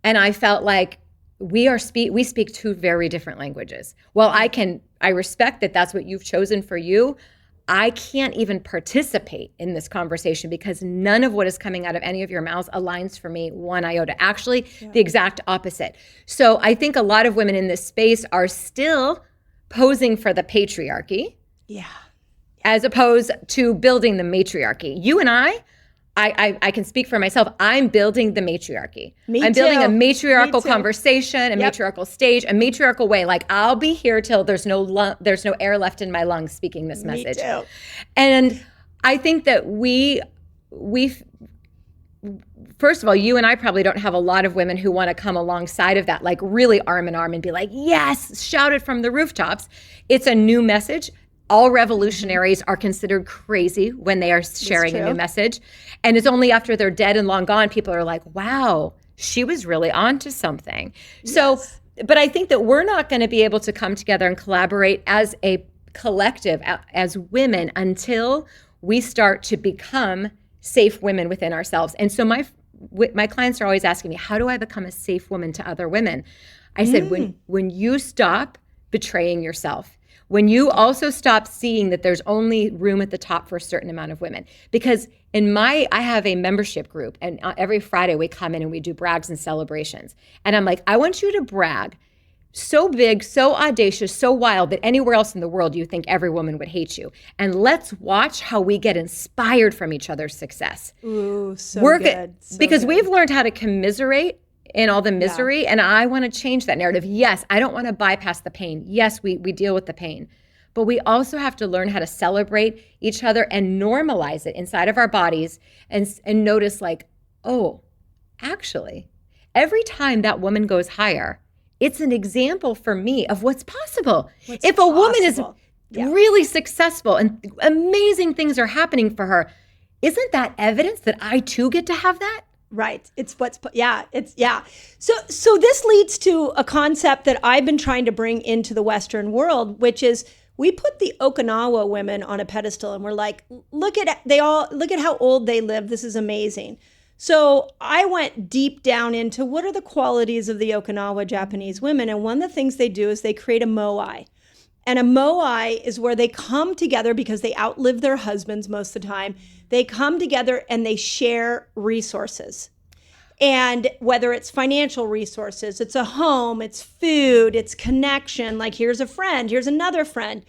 And I felt like we speak two very different languages. Well, I respect that that's what you've chosen for you. I can't even participate in this conversation because none of what is coming out of any of your mouths aligns for me one iota. Actually, the exact opposite. So I think a lot of women in this space are still posing for the patriarchy. Yeah. As opposed to building the matriarchy. You and I can speak for myself. I'm building the matriarchy. I'm building a matriarchal conversation, a matriarchal stage, a matriarchal way. Like, I'll be here till there's no air left in my lungs speaking this message. Me too. And I think that we first of all, you and I probably don't have a lot of women who want to come alongside of that, like really arm in arm and be like, yes, shout it from the rooftops. It's a new message. All revolutionaries are considered crazy when they are sharing a new message. And it's only after they're dead and long gone, people are like, wow, she was really onto something. Yes. So, but I think that we're not going to be able to come together and collaborate as a collective, as women, until we start to become safe women within ourselves. And so my clients are always asking me, how do I become a safe woman to other women? I said, when you stop betraying yourself, when you also stop seeing that there's only room at the top for a certain amount of women. Because I have a membership group, and every Friday we come in and we do brags and celebrations. And I'm like, I want you to brag so big, so audacious, so wild that anywhere else in the world you think every woman would hate you. And let's watch how we get inspired from each other's success. Ooh, so good. Because we've learned how to commiserate in all the misery. And I want to change that narrative. Yes, I don't want to bypass the pain. Yes, we deal with the pain. But we also have to learn how to celebrate each other and normalize it inside of our bodies and notice like, oh, actually, every time that woman goes higher, it's an example for me of what's possible. If a woman is really successful and amazing things are happening for her, isn't that evidence that I too get to have that? Right. So this leads to a concept that I've been trying to bring into the Western world, which is we put the Okinawa women on a pedestal and we're like, look at how old they live. This is amazing. So I went deep down into what are the qualities of the Okinawa Japanese women. And one of the things they do is they create a moai. And a moai is where they come together because they outlive their husbands most of the time. They come together and they share resources. And whether it's financial resources, it's a home, it's food, it's connection, like here's a friend, here's another friend.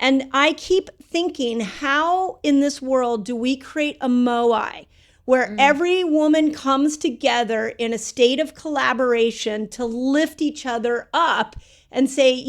And I keep thinking, how in this world do we create a moai where every woman comes together in a state of collaboration to lift each other up and say,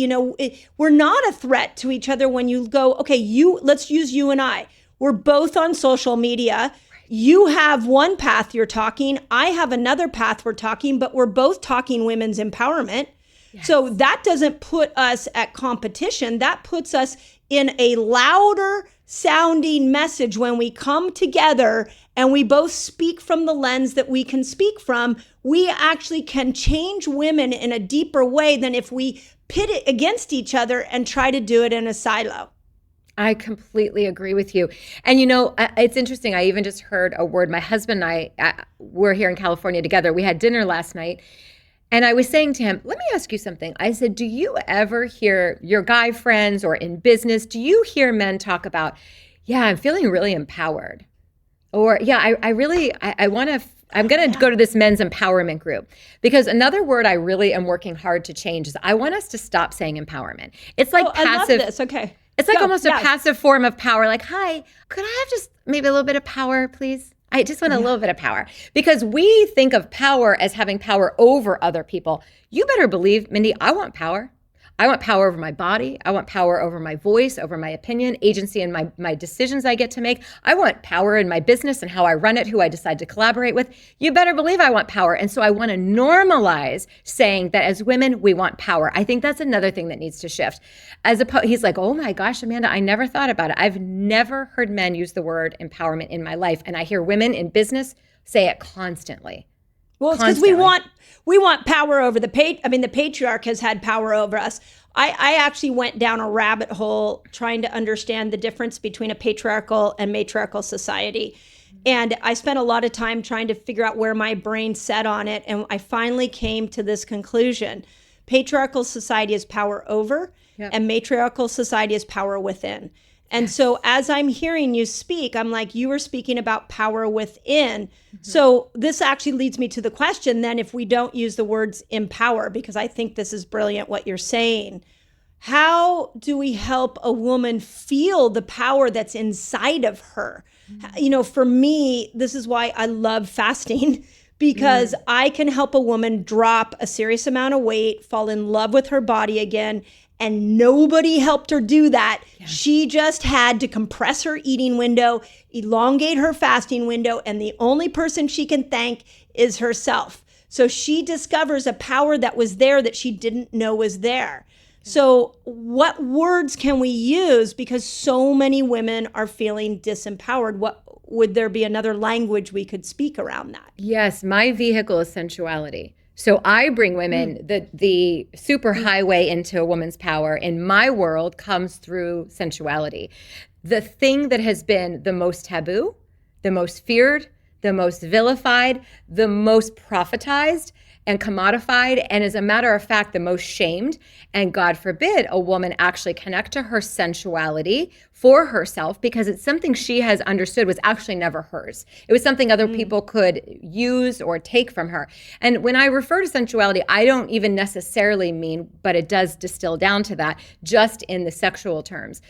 we're not a threat to each other when you go, okay, let's use you and I. We're both on social media. You have one path you're talking. I have another path we're talking, but we're both talking women's empowerment. Yes. So that doesn't put us at competition. That puts us in a louder sounding message when we come together and we both speak from the lens that we can speak from. We actually can change women in a deeper way than if we pit it against each other and try to do it in a silo. I completely agree with you. And it's interesting. I even just heard a word. My husband and I were here in California together. We had dinner last night. And I was saying to him, let me ask you something. I said, do you ever hear your guy friends or in business, do you hear men talk about, yeah, I'm feeling really empowered? Or, yeah, I'm going to go to this men's empowerment group. Because another word I really am working hard to change is I want us to stop saying empowerment. It's like passive. I love this. Okay. It's like almost a passive form of power. Like, hi, could I have just maybe a little bit of power, please? I just want a little bit of power. Because we think of power as having power over other people. You better believe, Mindy, I want power. I want power over my body. I want power over my voice, over my opinion, agency in my decisions I get to make. I want power in my business and how I run it, who I decide to collaborate with. You better believe I want power. And so I want to normalize saying that as women, we want power. I think that's another thing that needs to shift. He's like, oh my gosh, Amanda, I never thought about it. I've never heard men use the word empowerment in my life. And I hear women in business say it constantly. Well, it's because we want power over the patriarch has had power over us. I actually went down a rabbit hole trying to understand the difference between a patriarchal and matriarchal society. And I spent a lot of time trying to figure out where my brain set on it. And I finally came to this conclusion. Patriarchal society is power over, and matriarchal society is power within. And so as I'm hearing you speak, I'm like, you were speaking about power within. So this actually leads me to the question then, if we don't use the words empower, because I think this is brilliant what you're saying, how do we help a woman feel the power that's inside of her? You know, for me, this is why I love fasting, because I can help a woman drop a serious amount of weight, fall in love with her body again, and nobody helped her do that. She just had to compress her eating window, elongate her fasting window, and the only person she can thank is herself. So she discovers a power that was there that she didn't know was there. So what words can we use? Because so many women are feeling disempowered. What would there be another language we could speak around that? Yes, my vehicle is sensuality. So I bring women, the super highway into a woman's power in my world comes through sensuality. The thing that has been the most taboo, the most feared, the most vilified, the most prophetized and commodified, and as a matter of fact, the most shamed. And God forbid a woman actually connect to her sensuality for herself, because it's something she has understood was actually never hers. It was something other people could use or take from her. And when I refer to sensuality, I don't even necessarily mean, but it does distill down to that, just in the sexual terms.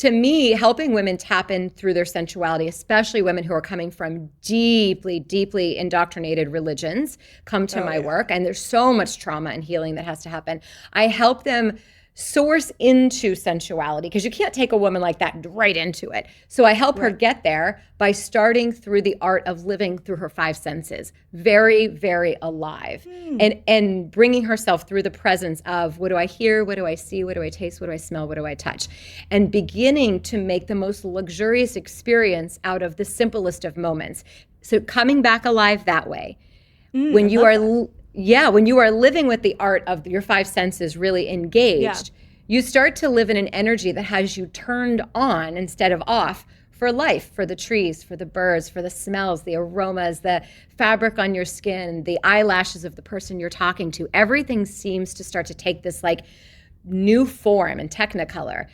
To me, helping women tap in through their sensuality, especially women who are coming from deeply, deeply indoctrinated religions, come to my work. And there's so much trauma and healing that has to happen. I help them source into sensuality, because you can't take a woman like that right into it. So I help her get there by starting through the art of living through her five senses, very, very alive, and bringing herself through the presence of, what do I hear? What do I see? What do I taste? What do I smell? What do I touch? And beginning to make the most luxurious experience out of the simplest of moments. So coming back alive that way. When you are when you are living with the art of your five senses really engaged, you start to live in an energy that has you turned on instead of off for life, for the trees, for the birds, for the smells, the aromas, the fabric on your skin, the eyelashes of the person you're talking to. Everything seems to start to take this like new form and technicolor.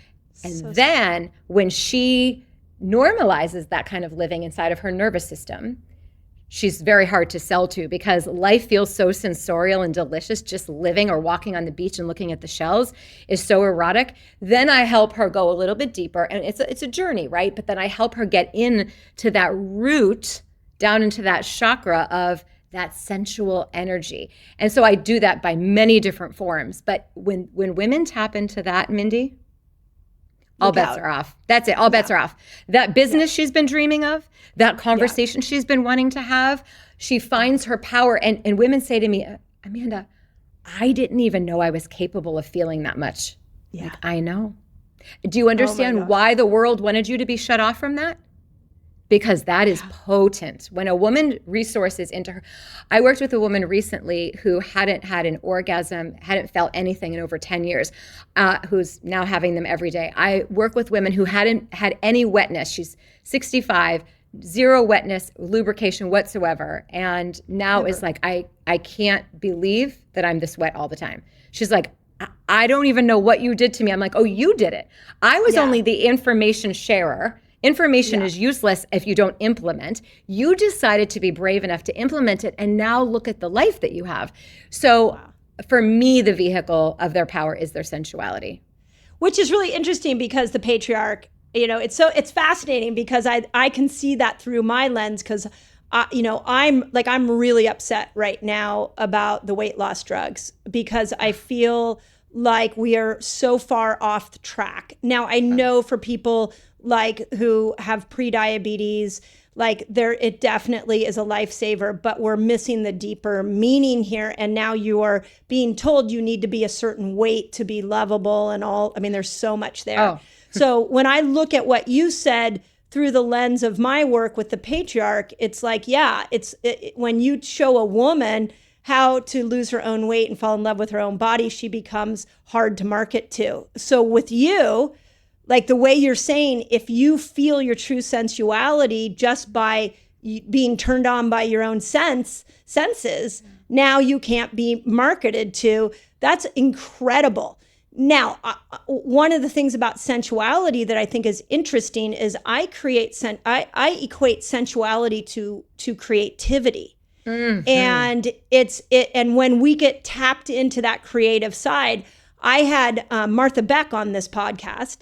And then when she normalizes that kind of living inside of her nervous system, she's very hard to sell to, because life feels so sensorial and delicious. Just living or walking on the beach and looking at the shells is so erotic. Then I help her go a little bit deeper, and it's a journey, right? But then I help her get in to that root, down into that chakra of that sensual energy. And so I do that by many different forms. But when women tap into that, Mindy, all bets are off. That's it. All bets are off. That business she's been dreaming of, that conversation she's been wanting to have, she finds her power. And women say to me, Amanda, I didn't even know I was capable of feeling that much. Yeah. Like, I know. Do you understand why the world wanted you to be shut off from that? Because that is potent. When a woman resources into her, I worked with a woman recently who hadn't had an orgasm, hadn't felt anything in over 10 years, who's now having them every day. I work with women who hadn't had any wetness. She's 65, zero wetness, lubrication whatsoever. And now is like, I can't believe that I'm this wet all the time. She's like, I don't even know what you did to me. I'm like, oh, you did it. I was only the information sharer. Information is useless if you don't implement. You decided to be brave enough to implement it, and now look at the life that you have. So for me, the vehicle of their power is their sensuality. Which is really interesting, because the patriarch, you know, it's fascinating, because I can see that through my lens, because I'm really upset right now about the weight loss drugs, because I feel like we are so far off the track. Now, I know for people like who have pre-diabetes, like it definitely is a lifesaver, but we're missing the deeper meaning here. And now you are being told you need to be a certain weight to be lovable and all. I mean, there's so much there. So when I look at what you said through the lens of my work with the patriarch, it's like, when you show a woman how to lose her own weight and fall in love with her own body, she becomes hard to market to. So with you, like the way you're saying, if you feel your true sensuality just by being turned on by your own senses, now you can't be marketed to. That's incredible. Now, one of the things about sensuality that I think is interesting is I equate sensuality to creativity. Mm-hmm. And when we get tapped into that creative side, I had Martha Beck on this podcast,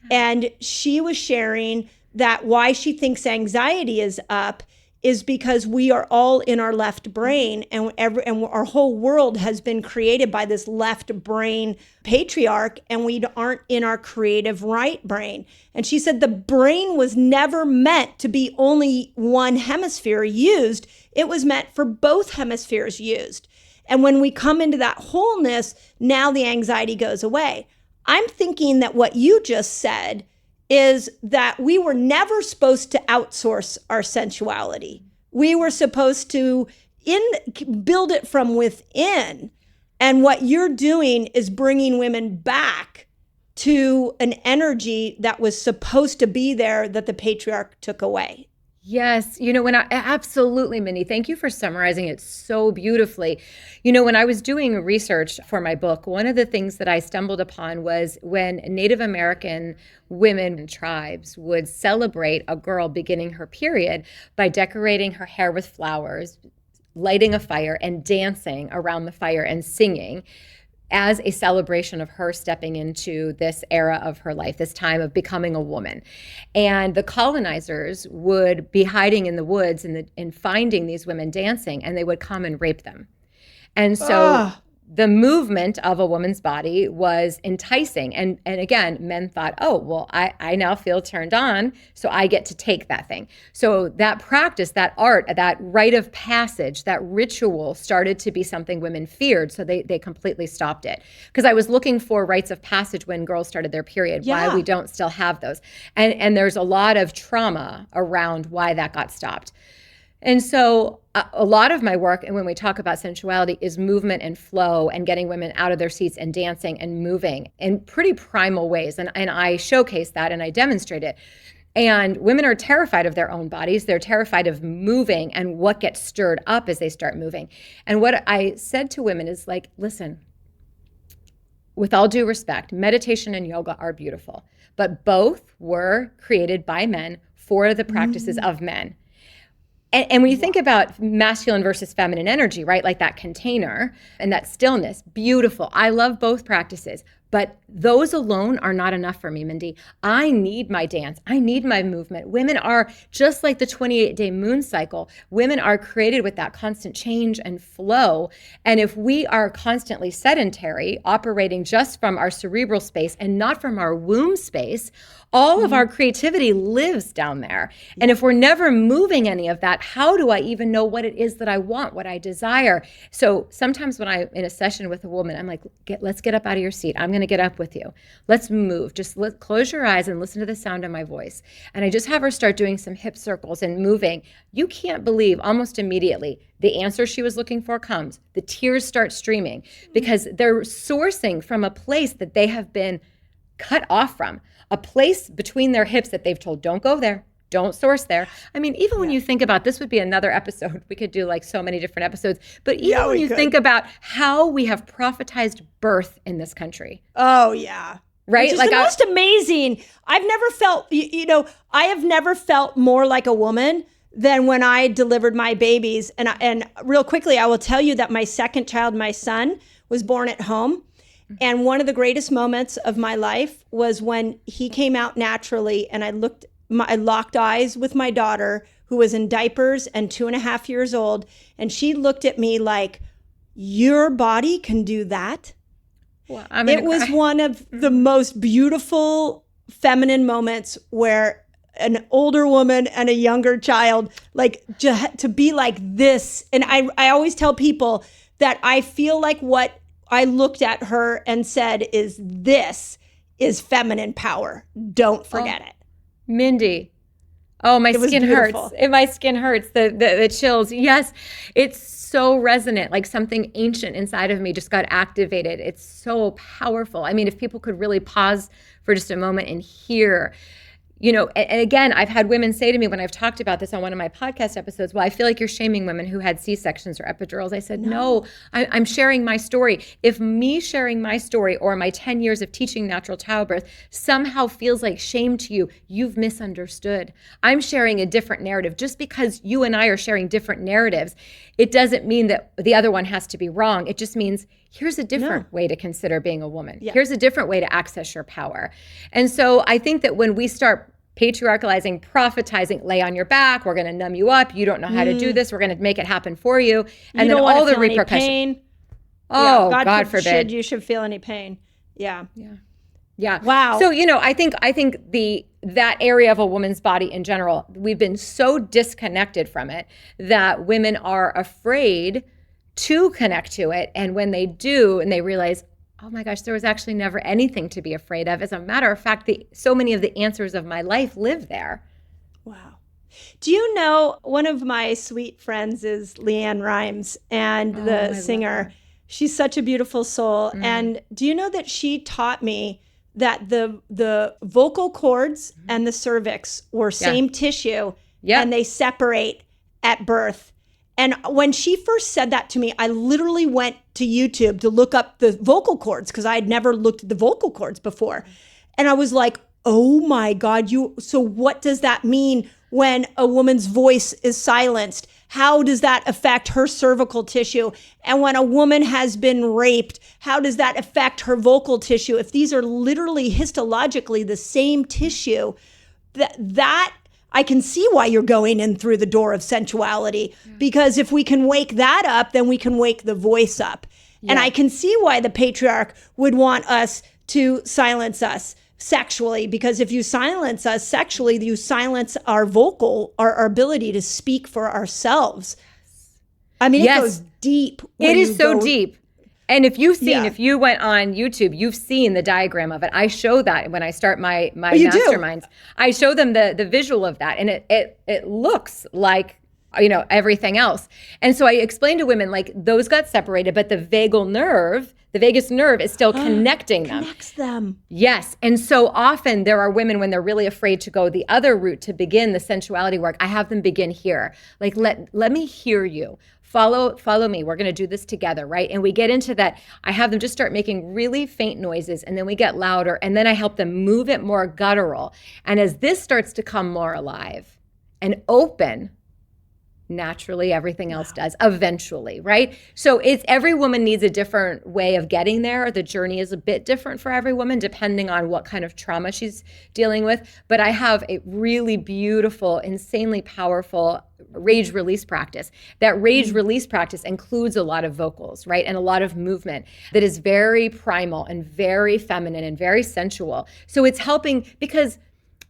and she was sharing that why she thinks anxiety is up is because we are all in our left brain, and our whole world has been created by this left brain patriarch, and we aren't in our creative right brain. And she said the brain was never meant to be only one hemisphere used. It was meant for both hemispheres used. And when we come into that wholeness, now the anxiety goes away. I'm thinking that what you just said is that we were never supposed to outsource our sensuality. We were supposed to build it from within. And what you're doing is bringing women back to an energy that was supposed to be there that the patriarch took away. Yes. Absolutely, Mindy. Thank you for summarizing it so beautifully. When I was doing research for my book, one of the things that I stumbled upon was when Native American women and tribes would celebrate a girl beginning her period by decorating her hair with flowers, lighting a fire, and dancing around the fire and singing as a celebration of her stepping into this era of her life, this time of becoming a woman. And the colonizers would be hiding in the woods and finding these women dancing, and they would come and rape them. And so the movement of a woman's body was enticing. And again, men thought, oh, well, I now feel turned on, so I get to take that thing. So that practice, that art, that rite of passage, that ritual started to be something women feared. So they completely stopped it. Because I was looking for rites of passage when girls started their period, why we don't still have those. And there's a lot of trauma around why that got stopped. And so a lot of my work, and when we talk about sensuality, is movement and flow and getting women out of their seats and dancing and moving in pretty primal ways. And I showcase that and I demonstrate it. And women are terrified of their own bodies. They're terrified of moving and what gets stirred up as they start moving. And what I said to women is like, listen, with all due respect, meditation and yoga are beautiful, but both were created by men for the practices of men. And when you think about masculine versus feminine energy, right, like that container and that stillness, beautiful. I love both practices, but those alone are not enough for me, Mindy. I need my dance. I need my movement. Women are just like the 28-day moon cycle. Women are created with that constant change and flow. And if we are constantly sedentary, operating just from our cerebral space and not from our womb space, all of our creativity lives down there. And if we're never moving any of that, how do I even know what it is that I want, what I desire? So sometimes when I'm in a session with a woman, I'm like, let's get up out of your seat. I'm going to get up with you. Let's move. Just close your eyes and listen to the sound of my voice. And I just have her start doing some hip circles and moving. You can't believe almost immediately the answer she was looking for comes. The tears start streaming because they're sourcing from a place that they have been cut off from, a place between their hips that they've told, don't go there, don't source there. I mean, even when you think about, this would be another episode, we could do like so many different episodes, but even when you think about how we have prophetized birth in this country. Oh yeah. Right? Which is like the most amazing. I've never felt, I have never felt more like a woman than when I delivered my babies. And real quickly, I will tell you that my second child, my son, was born at home. And one of the greatest moments of my life was when he came out naturally, and I locked eyes with my daughter, who was in diapers and 2.5 years old. And she looked at me like, your body can do that? Well, it was one of the most beautiful feminine moments where an older woman and a younger child, like to be like this. And I always tell people that I feel like what I looked at her and said this is feminine power. Don't forget it. Mindy. Oh, my skin hurts. My skin hurts. The chills. Yes, it's so resonant. Like something ancient inside of me just got activated. It's so powerful. I mean, if people could really pause for just a moment and hear, and again, I've had women say to me when I've talked about this on one of my podcast episodes, well, I feel like you're shaming women who had C-sections or epidurals. I said, no, I'm sharing my story. If me sharing my story or my 10 years of teaching natural childbirth somehow feels like shame to you, you've misunderstood. I'm sharing a different narrative. Just because you and I are sharing different narratives, it doesn't mean that the other one has to be wrong. It just means here's a different way to consider being a woman. Yeah. Here's a different way to access your power. And so I think that when we start patriarchalizing, prophetizing, lay on your back, we're going to numb you up, you don't know how to do this, we're going to make it happen for you, and you then all the repercussions. Pain. Oh, yeah, God forbid. You should feel any pain. Yeah. Wow. So, I think that area of a woman's body in general, we've been so disconnected from it that women are afraid to connect to it. And when they do, and they realize, oh my gosh, there was actually never anything to be afraid of. As a matter of fact, so many of the answers of my life live there. Wow. Do you know, one of my sweet friends is Leanne Rimes, and the singer. She's such a beautiful soul. And do you know that she taught me that the vocal cords and the cervix were same tissue, and they separate at birth? And when she first said that to me, I literally went to YouTube to look up the vocal cords because I had never looked at the vocal cords before. And I was like, oh my God, so what does that mean when a woman's voice is silenced? How does that affect her cervical tissue? And when a woman has been raped, how does that affect her vocal tissue? If these are literally histologically the same tissue, that I can see why you're going in through the door of sensuality, because if we can wake that up, then we can wake the voice up. Yeah. And I can see why the patriarch would want us to silence us sexually, because if you silence us sexually, you silence our ability to speak for ourselves. I mean, it goes deep. It is so deep. And if you went on YouTube, you've seen the diagram of it. I show that when I start my masterminds. I show them the visual of that, and it looks like everything else. And so I explain to women, like, those got separated, but the vagus nerve is still connecting them. Connects them. Yes. And so often there are women, when they're really afraid to go the other route to begin the sensuality work, I have them begin here. Like, let me hear you. Follow me. We're going to do this together, right? And we get into that. I have them just start making really faint noises, and then we get louder, and then I help them move it more guttural. And as this starts to come more alive and open, naturally everything else does eventually, right? So every woman needs a different way of getting there. The journey is a bit different for every woman depending on what kind of trauma she's dealing with. But I have a really beautiful, insanely powerful rage release practice. That rage release practice includes a lot of vocals, right? And a lot of movement that is very primal and very feminine and very sensual. So it's helping, because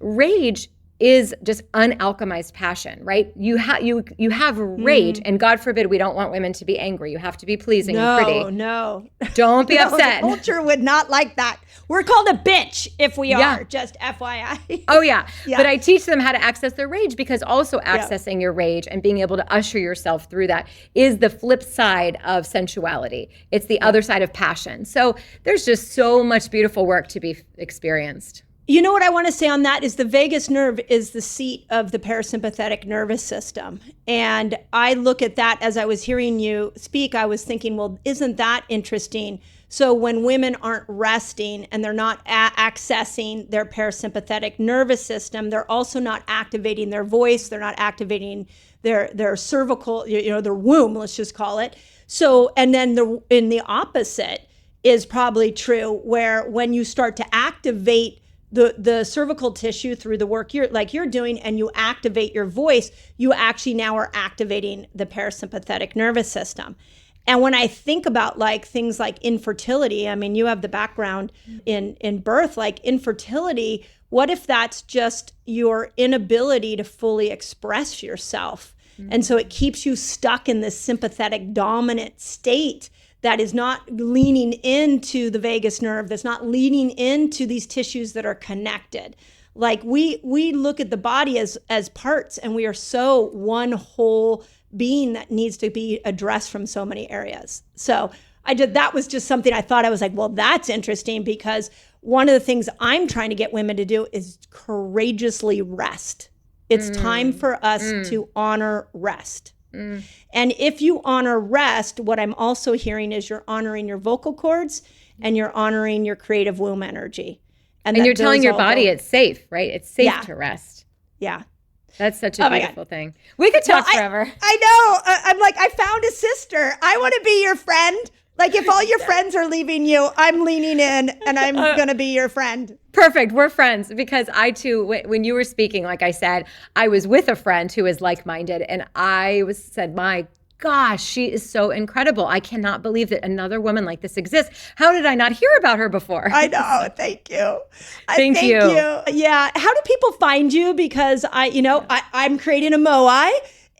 rage is just unalchemized passion, right? You have rage, and God forbid we don't want women to be angry. You have to be pleasing and pretty. No. Don't be upset. The culture would not like that. We're called a bitch if we are, just FYI. Oh yeah. But I teach them how to access their rage, because also accessing your rage and being able to usher yourself through that is the flip side of sensuality. It's the other side of passion. So there's just so much beautiful work to be experienced. You know what I want to say on that is the vagus nerve is the seat of the parasympathetic nervous system. And I look at that as I was hearing you speak, I was thinking, well, isn't that interesting? So when women aren't resting and they're not accessing their parasympathetic nervous system, they're also not activating their voice. They're not activating their cervical, their womb, let's just call it. So, and then in the opposite is probably true, where when you start to activate the cervical tissue through the work you're doing, and you activate your voice, you actually now are activating the parasympathetic nervous system. And when I think about things like infertility, I mean, you have the background in birth, like infertility, what if that's just your inability to fully express yourself? Mm-hmm. And so it keeps you stuck in this sympathetic dominant state that is not leaning into the vagus nerve, that's not leaning into these tissues that are connected. Like we look at the body as parts, and we are so one whole being that needs to be addressed from so many areas. So that was just something I thought. I was like, well, that's interesting, because one of the things I'm trying to get women to do is courageously rest. It's time for us to honor rest. And if you honor rest, what I'm also hearing is you're honoring your vocal cords and you're honoring your creative womb energy. And you're telling your body it's safe, right? It's safe to rest. Yeah. That's such a beautiful thing. We could talk forever. I know. I'm like, I found a sister. I want to be your friend. Like, if all your friends are leaving you, I'm leaning in and I'm going to be your friend. Perfect. We're friends, because I too, when you were speaking, like I said, I was with a friend who is like-minded, and I said, my gosh, she is so incredible. I cannot believe that another woman like this exists. How did I not hear about her before? I know. Thank you. Thank you. Yeah. How do people find you? Because I'm creating a Moai.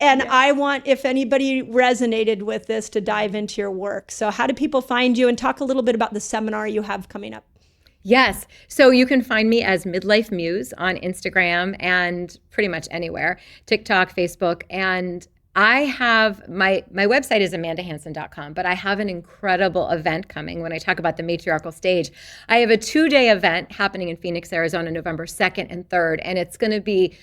And I want, if anybody resonated with this, to dive into your work. So how do people find you? And talk a little bit about the seminar you have coming up. Yes. So you can find me as Midlife Muse on Instagram and pretty much anywhere, TikTok, Facebook. And I have my website is amandahanson.com, but I have an incredible event coming when I talk about the matriarchal stage. I have a 2-day event happening in Phoenix, Arizona, November 2nd and 3rd. And it's going to be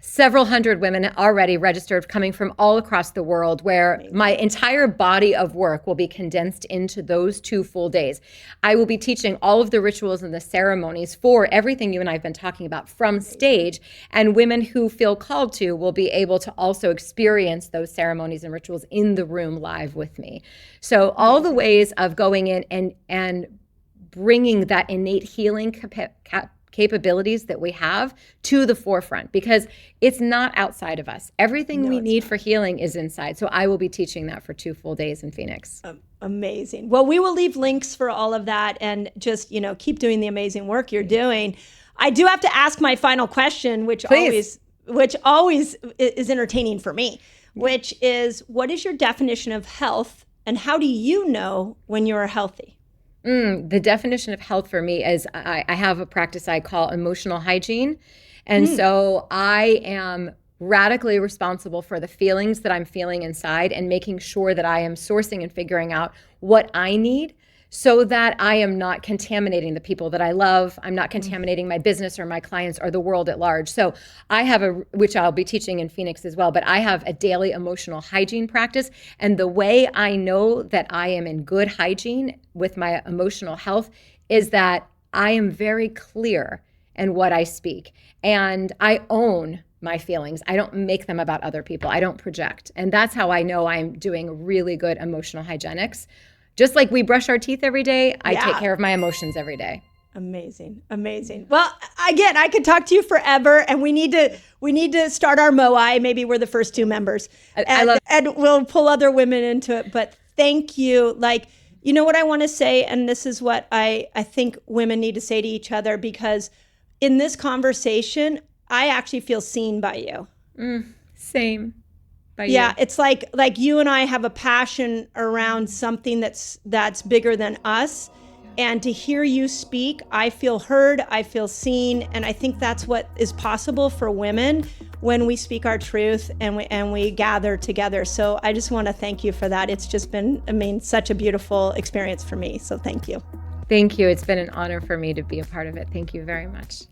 several hundred women already registered coming from all across the world, where my entire body of work will be condensed into those 2 full days. I will be teaching all of the rituals and the ceremonies for everything you and I have been talking about from stage, and women who feel called to will be able to also experience those ceremonies and rituals in the room live with me. So all the ways of going in and bringing that innate healing capabilities that we have to the forefront, because it's not outside of us. Everything we need for healing is inside. So I will be teaching that for 2 full days in Phoenix. Amazing. Well, we will leave links for all of that, and just, keep doing the amazing work you're doing. I do have to ask my final question, which always is entertaining for me, which is, what is your definition of health, and how do you know when you're healthy? The definition of health for me is I have a practice I call emotional hygiene. And so I am radically responsible for the feelings that I'm feeling inside, and making sure that I am sourcing and figuring out what I need, so that I am not contaminating the people that I love. I'm not contaminating my business or my clients or the world at large. So I have which I'll be teaching in Phoenix as well, but I have a daily emotional hygiene practice. And the way I know that I am in good hygiene with my emotional health is that I am very clear in what I speak, and I own my feelings. I don't make them about other people. I don't project. And that's how I know I'm doing really good emotional hygienics. Just like we brush our teeth every day, I take care of my emotions every day. Amazing. Amazing. Well, again, I could talk to you forever, and we need to start our Moai. Maybe we're the first 2 members, and we'll pull other women into it. But thank you. You know what I want to say, and this is what I think women need to say to each other, because in this conversation, I actually feel seen by you. Same. Yeah, it's like you and I have a passion around something that's bigger than us. And to hear you speak, I feel heard, I feel seen, and I think that's what is possible for women when we speak our truth and we gather together. So I just want to thank you for that. It's just been, such a beautiful experience for me. So thank you. Thank you. It's been an honor for me to be a part of it. Thank you very much.